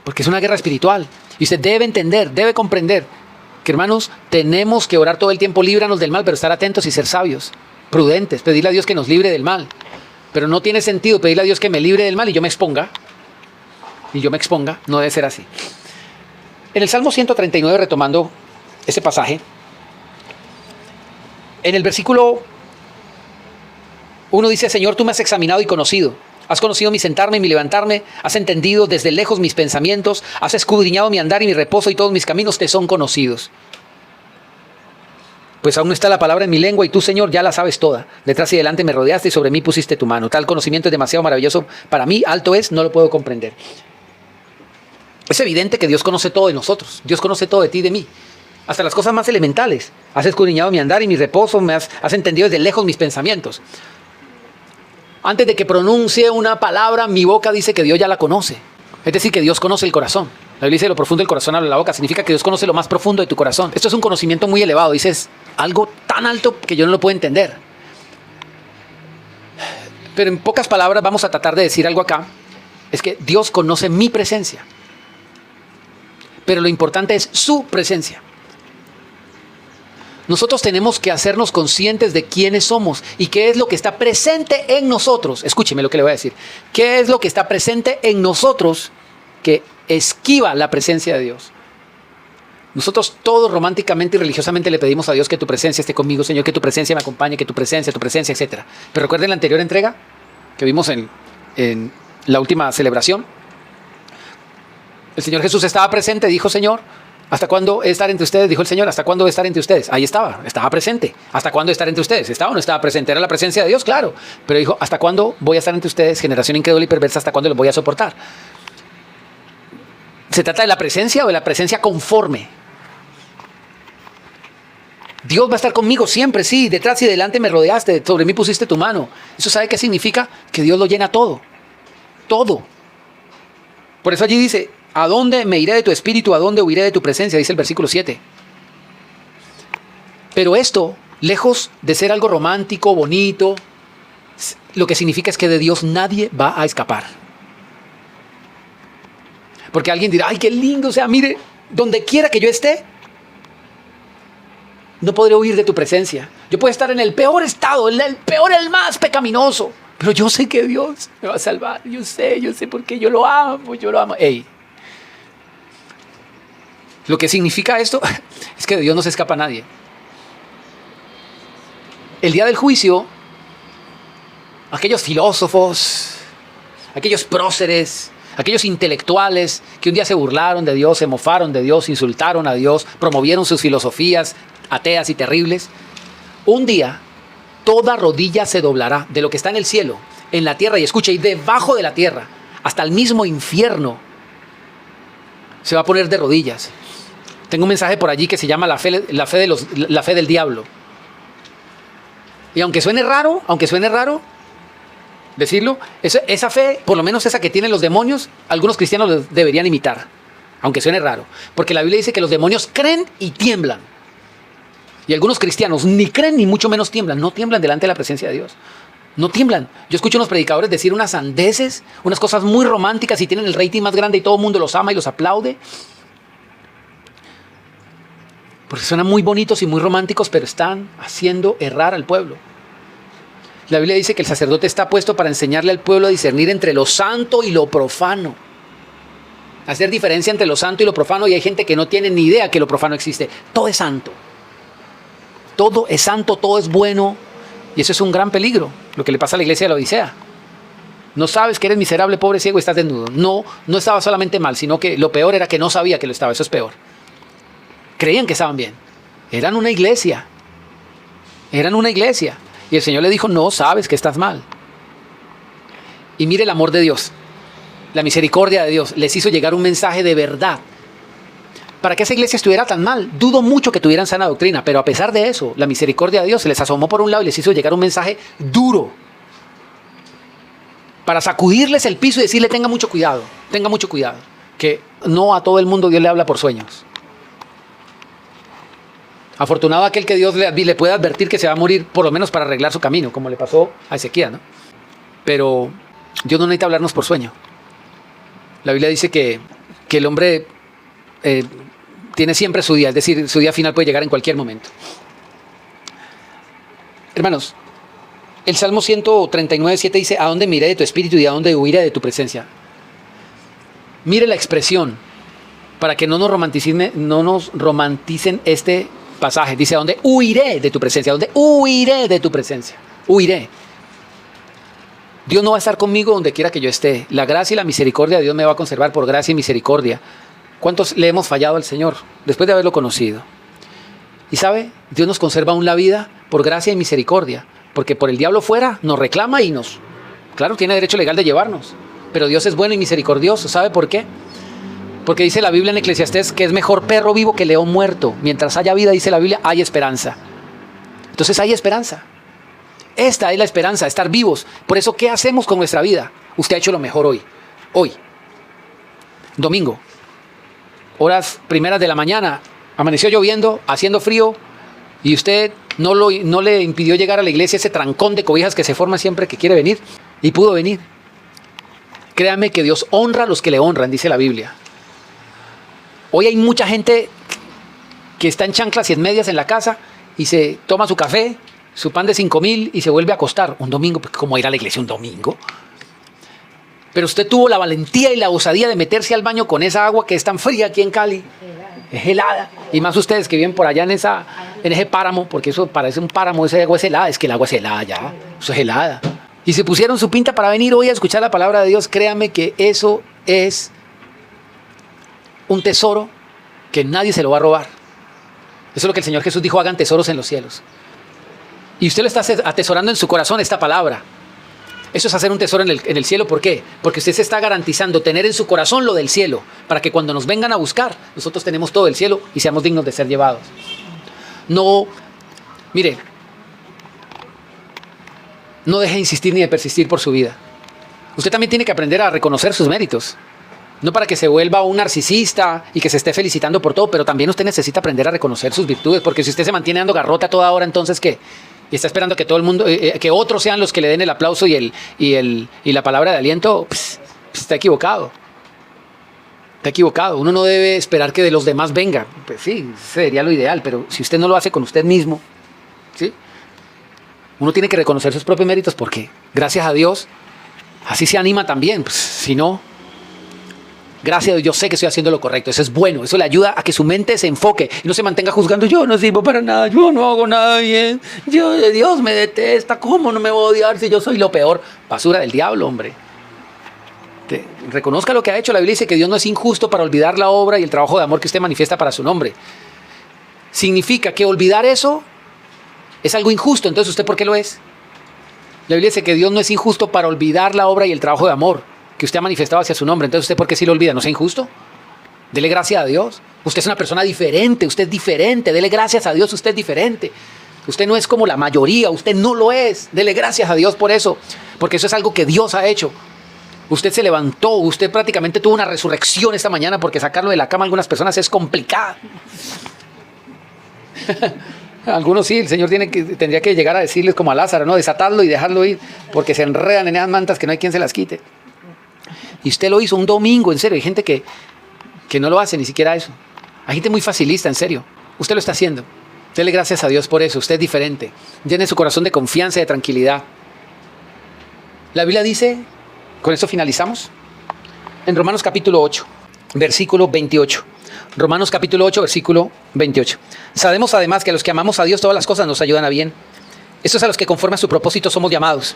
Porque es una guerra espiritual. Y usted debe entender, debe comprender que, hermanos, tenemos que orar todo el tiempo, líbranos del mal, pero estar atentos y ser sabios, prudentes, pedirle a Dios que nos libre del mal. Pero no tiene sentido pedirle a Dios que me libre del mal y yo me exponga. No debe ser así. En el Salmo 139, retomando ese pasaje, en el versículo 1 dice, Señor, tú me has examinado y conocido. Has conocido mi sentarme y mi levantarme, has entendido desde lejos mis pensamientos, has escudriñado mi andar y mi reposo y todos mis caminos te son conocidos. Pues aún no está la palabra en mi lengua y tú, Señor, ya la sabes toda. Detrás y delante me rodeaste y sobre mí pusiste tu mano. Tal conocimiento es demasiado maravilloso para mí, alto es, no lo puedo comprender. Es evidente que Dios conoce todo de nosotros. Dios conoce todo de ti y de mí. Hasta las cosas más elementales. Has escudriñado mi andar y mi reposo, has entendido desde lejos mis pensamientos. Antes de que pronuncie una palabra, mi boca dice que Dios ya la conoce. Es decir, que Dios conoce el corazón. La Biblia dice lo profundo del corazón habla la boca. Significa que Dios conoce lo más profundo de tu corazón. Esto es un conocimiento muy elevado. Dices algo tan alto que yo no lo puedo entender. Pero en pocas palabras vamos a tratar de decir algo acá. Es que Dios conoce mi presencia. Pero lo importante es su presencia. Nosotros tenemos que hacernos conscientes de quiénes somos y qué es lo que está presente en nosotros. Escúcheme lo que le voy a decir. ¿Qué es lo que está presente en nosotros que esquiva la presencia de Dios? Nosotros todos románticamente y religiosamente le pedimos a Dios que tu presencia esté conmigo, Señor, que tu presencia me acompañe, que tu presencia, etc. Pero recuerden la anterior entrega que vimos en la última celebración. El Señor Jesús estaba presente, dijo, Señor, ¿hasta cuándo estar entre ustedes? Dijo el Señor, ¿hasta cuándo estar entre ustedes? Ahí estaba presente. ¿Hasta cuándo estar entre ustedes? ¿Estaba o no estaba presente? Era la presencia de Dios, claro. Pero dijo, ¿hasta cuándo voy a estar entre ustedes, generación incrédula y perversa? ¿Hasta cuándo los voy a soportar? ¿Se trata de la presencia o de la presencia conforme? Dios va a estar conmigo siempre, sí. Detrás y delante me rodeaste, sobre mí pusiste tu mano. ¿Eso sabe qué significa? Que Dios lo llena todo. Todo. Por eso allí dice, ¿a dónde me iré de tu espíritu? ¿A dónde huiré de tu presencia? Dice el versículo 7. Pero esto, lejos de ser algo romántico, bonito, lo que significa es que de Dios nadie va a escapar. Porque alguien dirá, ¡ay, qué lindo! O sea, mire, donde quiera que yo esté, no podré huir de tu presencia. Yo puedo estar en el peor estado, el peor, el más pecaminoso. Pero yo sé que Dios me va a salvar. Yo sé porque yo lo amo. ¡Ey! Lo que significa esto es que de Dios no se escapa nadie. El día del juicio, aquellos filósofos, aquellos próceres, aquellos intelectuales que un día se burlaron de Dios, se mofaron de Dios, insultaron a Dios, promovieron sus filosofías ateas y terribles, un día toda rodilla se doblará de lo que está en el cielo, en la tierra, y escucha, y debajo de la tierra, hasta el mismo infierno, se va a poner de rodillas. Tengo un mensaje por allí que se llama la fe del diablo. Y aunque suene raro decirlo, esa fe, por lo menos esa que tienen los demonios, algunos cristianos deberían imitar, aunque suene raro. Porque la Biblia dice que los demonios creen y tiemblan. Y algunos cristianos ni creen ni mucho menos tiemblan. No tiemblan delante de la presencia de Dios. No tiemblan. Yo escucho a unos predicadores decir unas sandeces, unas cosas muy románticas y tienen el rating más grande y todo el mundo los ama y los aplaude. Porque suenan muy bonitos y muy románticos, pero están haciendo errar al pueblo. La Biblia dice que el sacerdote está puesto para enseñarle al pueblo a discernir entre lo santo y lo profano. Hacer diferencia entre lo santo y lo profano, y hay gente que no tiene ni idea que lo profano existe. Todo es santo. Todo es santo, todo es bueno. Y eso es un gran peligro, lo que le pasa a la iglesia de la Odisea. No sabes que eres miserable, pobre, ciego y estás desnudo. No estaba solamente mal, sino que lo peor era que no sabía que lo estaba. Eso es peor. Creían que estaban bien. Eran una iglesia. Eran una iglesia. Y el Señor le dijo, no sabes que estás mal. Y mire el amor de Dios. La misericordia de Dios les hizo llegar un mensaje de verdad. Para que esa iglesia estuviera tan mal, dudo mucho que tuvieran sana doctrina, pero a pesar de eso, la misericordia de Dios se les asomó por un lado y les hizo llegar un mensaje duro. Para sacudirles el piso y decirle, tenga mucho cuidado, que no a todo el mundo Dios le habla por sueños. Afortunado aquel que Dios le puede advertir que se va a morir, por lo menos para arreglar su camino, como le pasó a Ezequiel, ¿no? Pero Dios no necesita hablarnos por sueño. La Biblia dice que el hombre tiene siempre su día, es decir, su día final puede llegar en cualquier momento. Hermanos, el Salmo 139:7 dice, ¿a dónde miré de tu espíritu y a dónde huiré de tu presencia? Mire la expresión, para que no nos romanticen este pasaje. Dice, ¿a dónde huiré de tu presencia? ¿A dónde huiré de tu presencia? Huiré. Dios no va a estar conmigo donde quiera que yo esté. La gracia y la misericordia de Dios me va a conservar por gracia y misericordia. ¿Cuántos le hemos fallado al Señor después de haberlo conocido? Y sabe, Dios nos conserva aún la vida por gracia y misericordia. Porque por el diablo fuera nos reclama y claro, tiene derecho legal de llevarnos. Pero Dios es bueno y misericordioso. ¿Sabe por qué? Porque dice la Biblia en Eclesiastés que es mejor perro vivo que león muerto. Mientras haya vida, dice la Biblia, hay esperanza. Entonces hay esperanza. Esta es la esperanza, estar vivos. Por eso, ¿qué hacemos con nuestra vida? Usted ha hecho lo mejor hoy. Hoy. Domingo. Horas primeras de la mañana. Amaneció lloviendo, haciendo frío. Y usted no le impidió llegar a la iglesia ese trancón de cobijas que se forma siempre que quiere venir. Y pudo venir. Créame que Dios honra a los que le honran, dice la Biblia. Hoy hay mucha gente que está en chanclas y en medias en la casa y se toma su café, su pan de 5,000 y se vuelve a acostar. Un domingo, pues, ¿cómo ir a la iglesia un domingo? Pero usted tuvo la valentía y la osadía de meterse al baño con esa agua que es tan fría aquí en Cali. Es helada. Y más ustedes que viven por allá en ese páramo, porque eso parece un páramo, esa agua es helada. Es que el agua es helada ya. Eso es helada. Y se pusieron su pinta para venir hoy a escuchar la palabra de Dios. Créame que eso es un tesoro que nadie se lo va a robar. Eso es lo que el Señor Jesús dijo, hagan tesoros en los cielos. Y usted lo está atesorando en su corazón esta palabra. Eso es hacer un tesoro en el cielo. ¿Por qué? Porque usted se está garantizando tener en su corazón lo del cielo, para que cuando nos vengan a buscar, nosotros tenemos todo el cielo y seamos dignos de ser llevados. No, mire, no deje de insistir ni de persistir por su vida. Usted también tiene que aprender a reconocer sus méritos. No para que se vuelva un narcisista y que se esté felicitando por todo, pero también usted necesita aprender a reconocer sus virtudes, porque si usted se mantiene dando garrota a toda hora, entonces ¿qué? Y está esperando que todo el mundo, que otros sean los que le den el aplauso y la palabra de aliento, pues, está equivocado. Está equivocado. Uno no debe esperar que de los demás venga. Pues sí, sería lo ideal, pero si usted no lo hace con usted mismo, ¿sí? Uno tiene que reconocer sus propios méritos porque, gracias a Dios, así se anima también. Pues, si no, gracias a Dios, yo sé que estoy haciendo lo correcto. Eso es bueno. Eso le ayuda a que su mente se enfoque y no se mantenga juzgando. Yo no sirvo para nada. Yo no hago nada bien. Dios me detesta. ¿Cómo no me voy a odiar si yo soy lo peor? Basura del diablo, hombre. Reconozca lo que ha hecho. La Biblia dice que Dios no es injusto para olvidar la obra y el trabajo de amor que usted manifiesta para su nombre. Significa que olvidar eso es algo injusto. Entonces, ¿usted por qué lo es? La Biblia dice que Dios no es injusto para olvidar la obra y el trabajo de amor que usted ha manifestado hacia su nombre. Entonces, ¿usted por qué sí lo olvida? ¿No es injusto? Dele gracias a Dios. Usted es una persona diferente, usted es diferente. Dele gracias a Dios, usted es diferente. Usted no es como la mayoría, usted no lo es. Dele gracias a Dios por eso, porque eso es algo que Dios ha hecho. Usted se levantó, usted prácticamente tuvo una resurrección esta mañana, porque sacarlo de la cama a algunas personas es complicado. Algunos sí, el Señor tendría que llegar a decirles como a Lázaro, ¿no? Desatarlo y dejarlo ir, porque se enredan en esas mantas que no hay quien se las quite. Y usted lo hizo un domingo, en serio. Hay gente que no lo hace, ni siquiera eso. Hay gente muy facilista, en serio. Usted lo está haciendo. Dele gracias a Dios por eso. Usted es diferente. Llene su corazón de confianza y de tranquilidad. La Biblia dice, con esto finalizamos, en Romanos capítulo 8, versículo 28. Romanos capítulo 8, versículo 28. Sabemos además que a los que amamos a Dios todas las cosas nos ayudan a bien. Estos a los que conforme a su propósito somos llamados.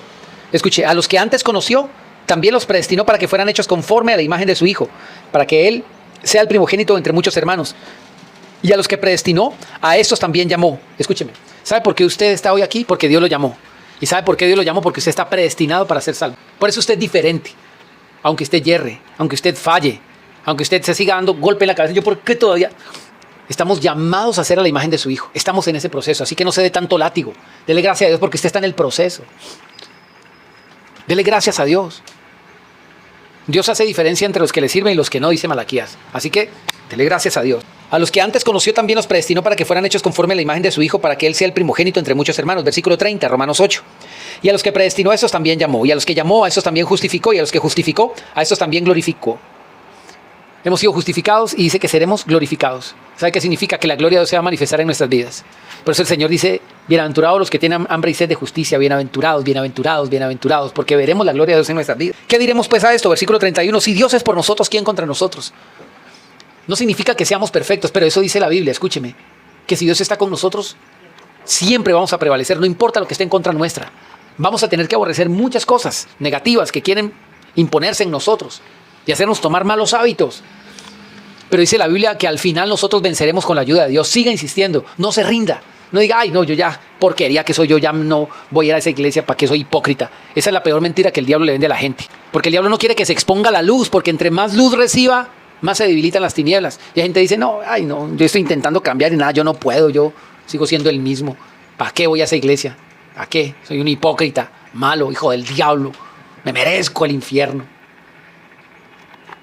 Escuche, a los que antes conoció, también los predestinó para que fueran hechos conforme a la imagen de su Hijo, para que Él sea el primogénito entre muchos hermanos. Y a los que predestinó, a estos también llamó. Escúcheme, ¿sabe por qué usted está hoy aquí? Porque Dios lo llamó. ¿Y sabe por qué Dios lo llamó? Porque usted está predestinado para ser salvo. Por eso usted es diferente. Aunque usted yerre, aunque usted falle, aunque usted se siga dando golpe en la cabeza. ¿Yo por qué todavía? Estamos llamados a ser a la imagen de su Hijo. Estamos en ese proceso, así que no se dé tanto látigo. Dele gracias a Dios porque usted está en el proceso. Dele gracias a Dios. Dios hace diferencia entre los que le sirven y los que no, dice Malaquías. Así que dele gracias a Dios. A los que antes conoció también los predestinó para que fueran hechos conforme a la imagen de su Hijo, para que Él sea el primogénito entre muchos hermanos. Versículo 30, Romanos 8. Y a los que predestinó, a estos también llamó. Y a los que llamó, a estos también justificó. Y a los que justificó, a estos también glorificó. Hemos sido justificados y dice que seremos glorificados. ¿Sabe qué significa? Que la gloria de Dios se va a manifestar en nuestras vidas. Por eso el Señor dice, bienaventurados los que tienen hambre y sed de justicia, bienaventurados, bienaventurados, bienaventurados, porque veremos la gloria de Dios en nuestras vidas. ¿Qué diremos pues a esto? Versículo 31, si Dios es por nosotros, ¿quién contra nosotros? No significa que seamos perfectos, pero eso dice la Biblia, escúcheme, que si Dios está con nosotros, siempre vamos a prevalecer, no importa lo que esté en contra nuestra. Vamos a tener que aborrecer muchas cosas negativas que quieren imponerse en nosotros y hacernos tomar malos hábitos. Pero dice la Biblia que al final nosotros venceremos con la ayuda de Dios. Siga insistiendo, no se rinda. No diga, ay, no, yo ya, porquería que soy, yo ya no voy a ir a esa iglesia, ¿para qué soy hipócrita? Esa es la peor mentira que el diablo le vende a la gente. Porque el diablo no quiere que se exponga la luz, porque entre más luz reciba, más se debilitan las tinieblas. Y la gente dice, no, ay, no, yo estoy intentando cambiar y nada, yo no puedo, yo sigo siendo el mismo. ¿Para qué voy a esa iglesia? ¿Para qué? Soy un hipócrita, malo, hijo del diablo. Me merezco el infierno.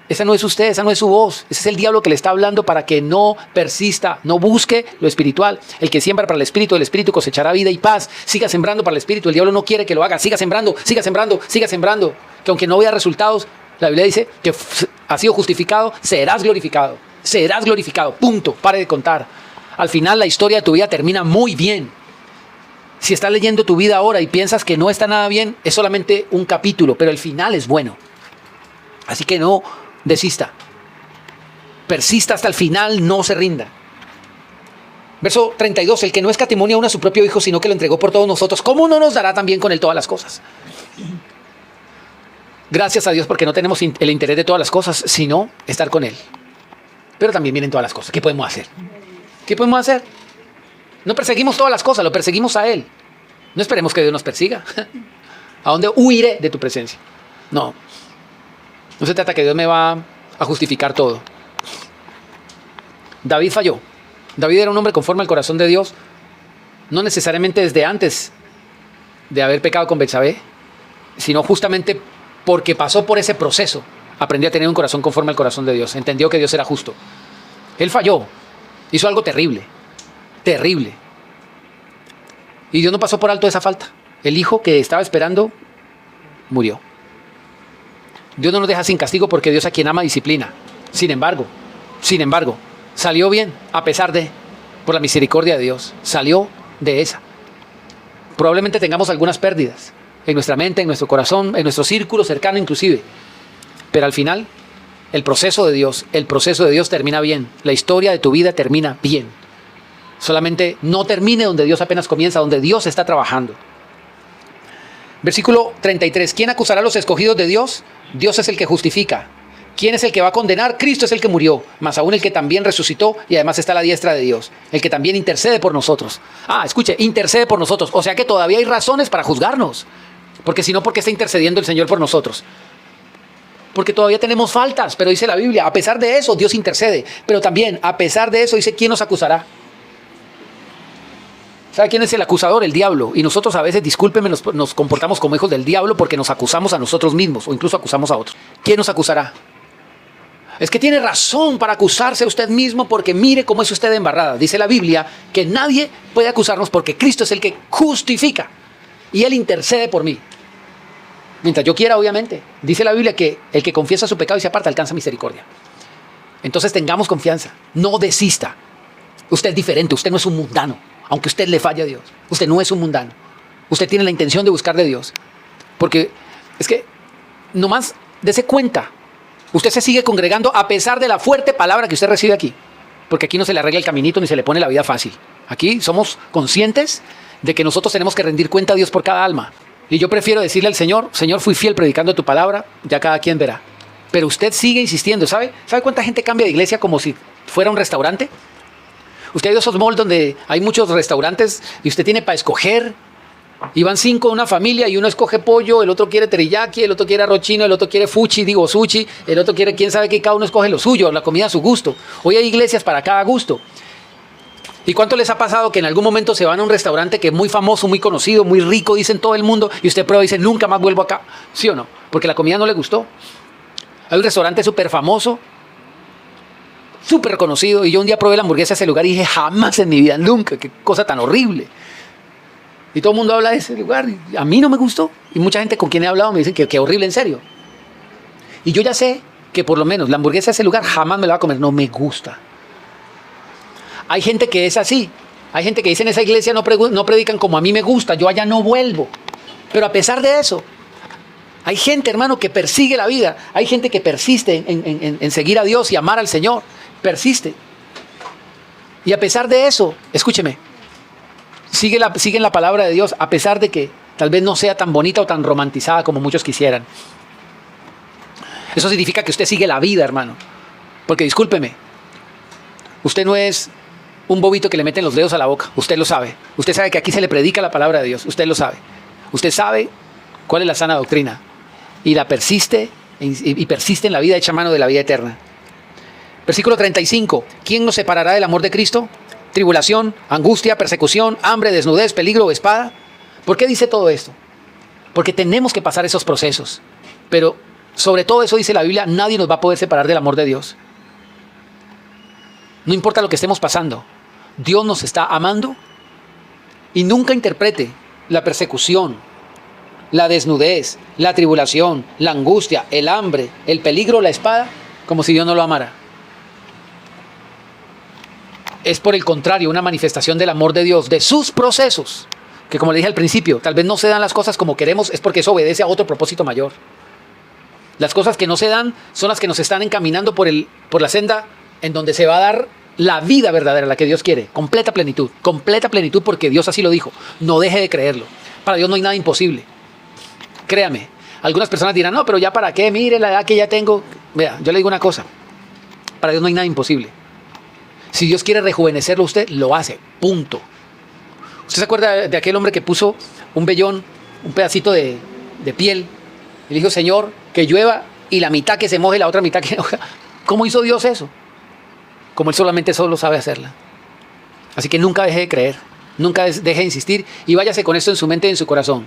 Esa no es usted, esa no es su voz. Ese es el diablo que le está hablando para que no persista, no busque lo espiritual. El que siembra para el espíritu cosechará vida y paz. Siga sembrando para el espíritu. El diablo no quiere que lo haga. Siga sembrando, siga sembrando, siga sembrando. Que aunque no vea resultados, la Biblia dice que has sido justificado, serás glorificado. Serás glorificado. Punto. Pare de contar. Al final la historia de tu vida termina muy bien. Si estás leyendo tu vida ahora y piensas que no está nada bien, es solamente un capítulo, pero el final es bueno. Así que no desista. Persista hasta el final, no se rinda. Verso 32, el que no escatimó ni aun a su propio Hijo, sino que lo entregó por todos nosotros, ¿cómo no nos dará también con él todas las cosas? Gracias a Dios porque no tenemos el interés de todas las cosas, sino estar con Él. Pero también vienen todas las cosas. ¿Qué podemos hacer? ¿Qué podemos hacer? No perseguimos todas las cosas, lo perseguimos a Él. No esperemos que Dios nos persiga. ¿A dónde huiré de tu presencia? No. No se trata que Dios me va a justificar todo. David falló. David era un hombre conforme al corazón de Dios, no necesariamente desde antes de haber pecado con Betsabé, sino justamente porque pasó por ese proceso. Aprendió a tener un corazón conforme al corazón de Dios. Entendió que Dios era justo. Él falló. Hizo algo terrible. Terrible. Y Dios no pasó por alto esa falta. El hijo que estaba esperando murió. Dios no nos deja sin castigo porque Dios a quien ama disciplina. Sin embargo, salió bien a pesar de, por la misericordia de Dios. Salió de esa. Probablemente tengamos algunas pérdidas en nuestra mente, en nuestro corazón, en nuestro círculo cercano inclusive. Pero al final, el proceso de Dios termina bien. La historia de tu vida termina bien. Solamente no termine donde Dios apenas comienza, donde Dios está trabajando. Versículo 33. ¿Quién acusará a los escogidos de Dios? Dios es el que justifica. ¿Quién es el que va a condenar? Cristo es el que murió, más aún el que también resucitó y además está a la diestra de Dios, el que también intercede por nosotros. Escuche, intercede por nosotros. O sea que todavía hay razones para juzgarnos. Porque si no, ¿por qué está intercediendo el Señor por nosotros? Porque todavía tenemos faltas, pero dice la Biblia, a pesar de eso, Dios intercede. Pero también, a pesar de eso, dice, ¿quién nos acusará? ¿Sabe quién es el acusador? El diablo. Y nosotros a veces, discúlpenme, nos comportamos como hijos del diablo porque nos acusamos a nosotros mismos o incluso acusamos a otros. ¿Quién nos acusará? Es que tiene razón para acusarse a usted mismo porque mire cómo es usted embarrada. Dice la Biblia que nadie puede acusarnos porque Cristo es el que justifica y Él intercede por mí. Mientras yo quiera, obviamente. Dice la Biblia que el que confiesa su pecado y se aparta alcanza misericordia. Entonces tengamos confianza. No desista. Usted es diferente. Usted no es un mundano. Aunque usted le falle a Dios. Usted no es un mundano. Usted tiene la intención de buscar de Dios. Porque es que nomás dése cuenta. Usted se sigue congregando a pesar de la fuerte palabra que usted recibe aquí. Porque aquí no se le arregla el caminito ni se le pone la vida fácil. Aquí somos conscientes de que nosotros tenemos que rendir cuenta a Dios por cada alma. Y yo prefiero decirle al Señor, Señor, fui fiel predicando tu palabra, ya cada quien verá. Pero usted sigue insistiendo. ¿Sabe cuánta gente cambia de iglesia como si fuera un restaurante? Usted ha ido a esos malls donde hay muchos restaurantes y usted tiene para escoger. Y van 5 de una familia y uno escoge pollo, el otro quiere teriyaki, el otro quiere arroz chino, el otro quiere sushi, el otro quiere quién sabe qué, cada uno escoge lo suyo, la comida a su gusto. Hoy hay iglesias para cada gusto. ¿Y cuánto les ha pasado que en algún momento se van a un restaurante que es muy famoso, muy conocido, muy rico, dicen todo el mundo, y usted prueba y dice, nunca más vuelvo acá? ¿Sí o no? Porque la comida no le gustó. Hay un restaurante súper famoso, súper conocido, y yo un día probé la hamburguesa de ese lugar y dije, jamás en mi vida, nunca, qué cosa tan horrible. Y todo el mundo habla de ese lugar, y a mí no me gustó. Y mucha gente con quien he hablado me dicen que horrible, en serio. Y yo ya sé que por lo menos la hamburguesa de ese lugar jamás me la va a comer, no me gusta. Hay gente que es así. Hay gente que dice en esa iglesia no predican como a mí me gusta, yo allá no vuelvo. Pero a pesar de eso, hay gente, hermano, que persigue la vida. Hay gente que persiste en seguir a Dios y amar al Señor. Persiste. Y a pesar de eso, escúcheme, siguen la palabra de Dios, a pesar de que tal vez no sea tan bonita o tan romantizada como muchos quisieran. Eso significa que usted sigue la vida, hermano. Porque discúlpeme, usted no es un bobito que le meten los dedos a la boca. Usted lo sabe. Usted sabe que aquí se le predica la palabra de Dios. Usted lo sabe. Usted sabe cuál es la sana doctrina. Y la persiste y persiste en la vida hecha mano de la vida eterna. Versículo 35. ¿Quién nos separará del amor de Cristo? Tribulación, angustia, persecución, hambre, desnudez, peligro o espada. ¿Por qué dice todo esto? Porque tenemos que pasar esos procesos. Pero sobre todo eso dice la Biblia, nadie nos va a poder separar del amor de Dios. No importa lo que estemos pasando, Dios nos está amando. Y nunca interprete la persecución, la desnudez, la tribulación, la angustia, el hambre, el peligro, la espada, como si Dios no lo amara. Es por el contrario una manifestación del amor de Dios, de sus procesos, que como le dije al principio, tal vez no se dan las cosas como queremos, es porque eso obedece a otro propósito mayor. Las cosas que no se dan son las que nos están encaminando por la senda en donde se va a dar la vida verdadera, la que Dios quiere, completa plenitud porque Dios así lo dijo. No deje de creerlo. Para Dios no hay nada imposible. Créame, algunas personas dirán, no, pero ya para qué, mire la edad que ya tengo. Vea, yo le digo una cosa, para Dios no hay nada imposible. Si Dios quiere rejuvenecerlo a usted, lo hace, punto. ¿Usted se acuerda de aquel hombre que puso un vellón, un pedacito de piel, y le dijo, Señor, que llueva y la mitad que se moje, la otra mitad que no? ¿Cómo hizo Dios eso? Como Él solamente solo sabe hacerla. Así que nunca deje de creer, nunca deje de insistir y váyase con esto en su mente y en su corazón.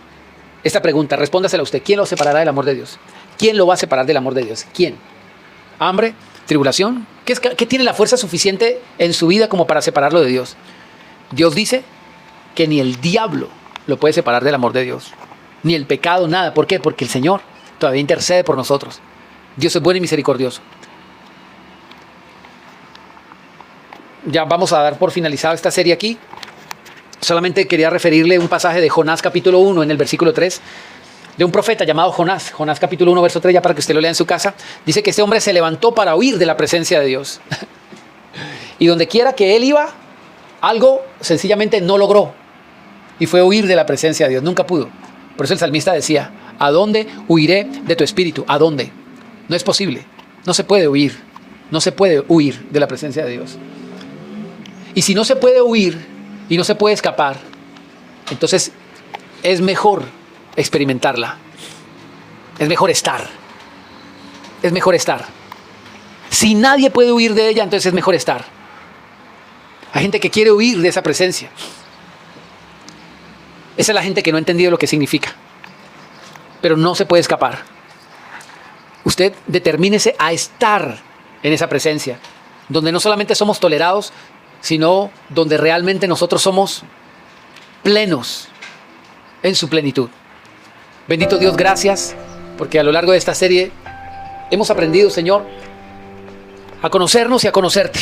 Esta pregunta, respóndasela a usted. ¿Quién lo separará del amor de Dios? ¿Quién lo va a separar del amor de Dios? ¿Quién? ¿Hambre? ¿Tribulación? ¿Qué tiene la fuerza suficiente en su vida como para separarlo de Dios? Dios dice que ni el diablo lo puede separar del amor de Dios. Ni el pecado, nada. ¿Por qué? Porque el Señor todavía intercede por nosotros. Dios es bueno y misericordioso. Ya vamos a dar por finalizada esta serie aquí. Solamente quería referirle un pasaje de Jonás capítulo 1 en el versículo 3, de un profeta llamado Jonás. Jonás capítulo 1 verso 3, ya para que usted lo lea en su casa. Dice que este hombre se levantó para huir de la presencia de Dios. Y donde quiera que él iba, algo sencillamente no logró. Y fue huir de la presencia de Dios. Nunca pudo. Por eso el salmista decía, ¿a dónde huiré de tu espíritu? ¿A dónde? No es posible. No se puede huir. No se puede huir de la presencia de Dios. Y si no se puede huir y no se puede escapar, entonces es mejor experimentarla. Es mejor estar. Es mejor estar. Si nadie puede huir de ella, entonces es mejor estar. Hay gente que quiere huir de esa presencia. Esa es la gente que no ha entendido lo que significa. Pero no se puede escapar. Usted determínese a estar en esa presencia, donde no solamente somos tolerados, sino donde realmente nosotros somos plenos en su plenitud. Bendito Dios, gracias, porque a lo largo de esta serie hemos aprendido, Señor, a conocernos y a conocerte.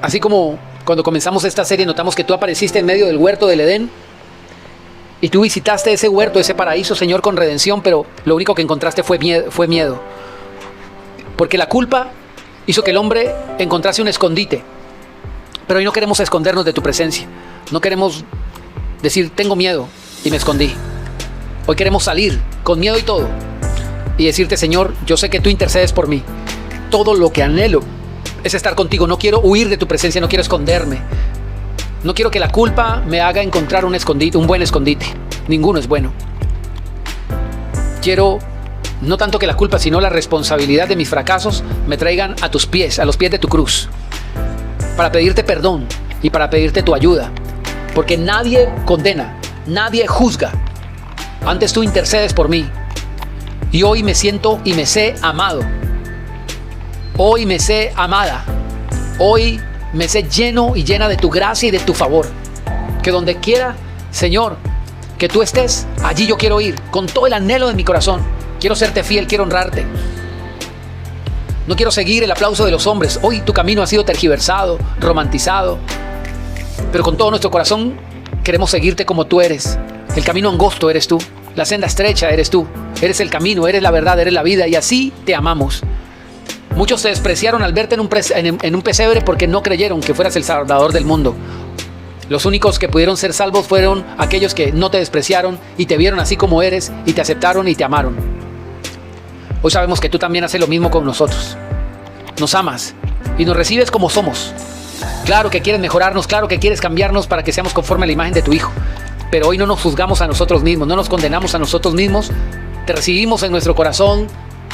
Así como cuando comenzamos esta serie notamos que tú apareciste en medio del huerto del Edén y tú visitaste ese huerto, ese paraíso, Señor, con redención, pero lo único que encontraste fue miedo. Porque la culpa hizo que el hombre encontrase un escondite. Pero hoy no queremos escondernos de tu presencia. No queremos decir, tengo miedo y me escondí. Hoy queremos salir con miedo y todo y decirte, Señor, yo sé que tú intercedes por mí. Todo lo que anhelo es estar contigo. No quiero huir de tu presencia, no quiero esconderme. No quiero que la culpa me haga encontrar un escondite, un buen escondite. Ninguno es bueno. Quiero no tanto que la culpa, sino la responsabilidad de mis fracasos me traigan a tus pies, a los pies de tu cruz, para pedirte perdón y para pedirte tu ayuda. Porque nadie condena, nadie juzga. Antes tú intercedes por mí. Y hoy me siento y me sé amado. Hoy me sé amada. Hoy me sé lleno y llena de tu gracia y de tu favor. Que donde quiera, Señor, que tú estés, allí yo quiero ir, con todo el anhelo de mi corazón. Quiero serte fiel, quiero honrarte. No quiero seguir el aplauso de los hombres. Hoy tu camino ha sido tergiversado, romantizado. Pero con todo nuestro corazón queremos seguirte como tú eres. El camino angosto eres tú. La senda estrecha eres tú. Eres el camino, eres la verdad, eres la vida. Y así te amamos. Muchos te despreciaron al verte en un pesebre porque no creyeron que fueras el Salvador del mundo. Los únicos que pudieron ser salvos fueron aquellos que no te despreciaron y te vieron así como eres y te aceptaron y te amaron. Hoy sabemos que tú también haces lo mismo con nosotros. Nos amas y nos recibes como somos. Claro que quieres mejorarnos, claro que quieres cambiarnos para que seamos conforme a la imagen de tu Hijo. Pero hoy no nos juzgamos a nosotros mismos, no nos condenamos a nosotros mismos. Te recibimos en nuestro corazón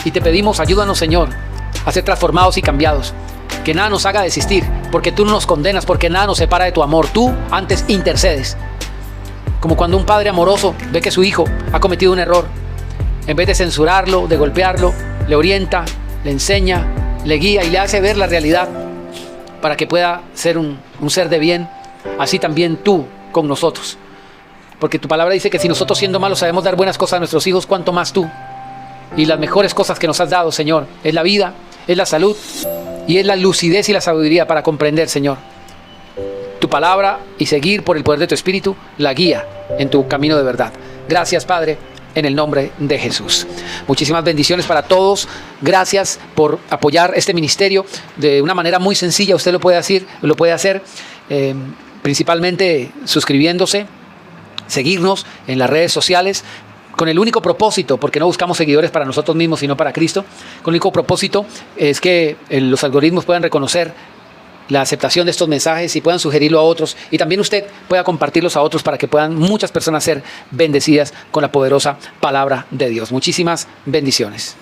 y te pedimos, ayúdanos, Señor, a ser transformados y cambiados. Que nada nos haga desistir, porque tú no nos condenas, porque nada nos separa de tu amor. Tú antes intercedes. Como cuando un padre amoroso ve que su hijo ha cometido un error. En vez de censurarlo, de golpearlo, le orienta, le enseña, le guía y le hace ver la realidad para que pueda ser un ser de bien. Así también tú con nosotros. Porque tu palabra dice que si nosotros siendo malos sabemos dar buenas cosas a nuestros hijos, ¿cuánto más tú? Y las mejores cosas que nos has dado, Señor, es la vida, es la salud y es la lucidez y la sabiduría para comprender, Señor, tu palabra y seguir por el poder de tu Espíritu la guía en tu camino de verdad. Gracias, Padre, en el nombre de Jesús. Muchísimas bendiciones para todos. Gracias por apoyar este ministerio de una manera muy sencilla. Usted lo puede hacer principalmente suscribiéndose, seguirnos en las redes sociales, con el único propósito, porque no buscamos seguidores para nosotros mismos, sino para Cristo. Con el único propósito es que los algoritmos puedan reconocer la aceptación de estos mensajes y puedan sugerirlo a otros. Y también usted pueda compartirlos a otros para que puedan muchas personas ser bendecidas con la poderosa palabra de Dios. Muchísimas bendiciones.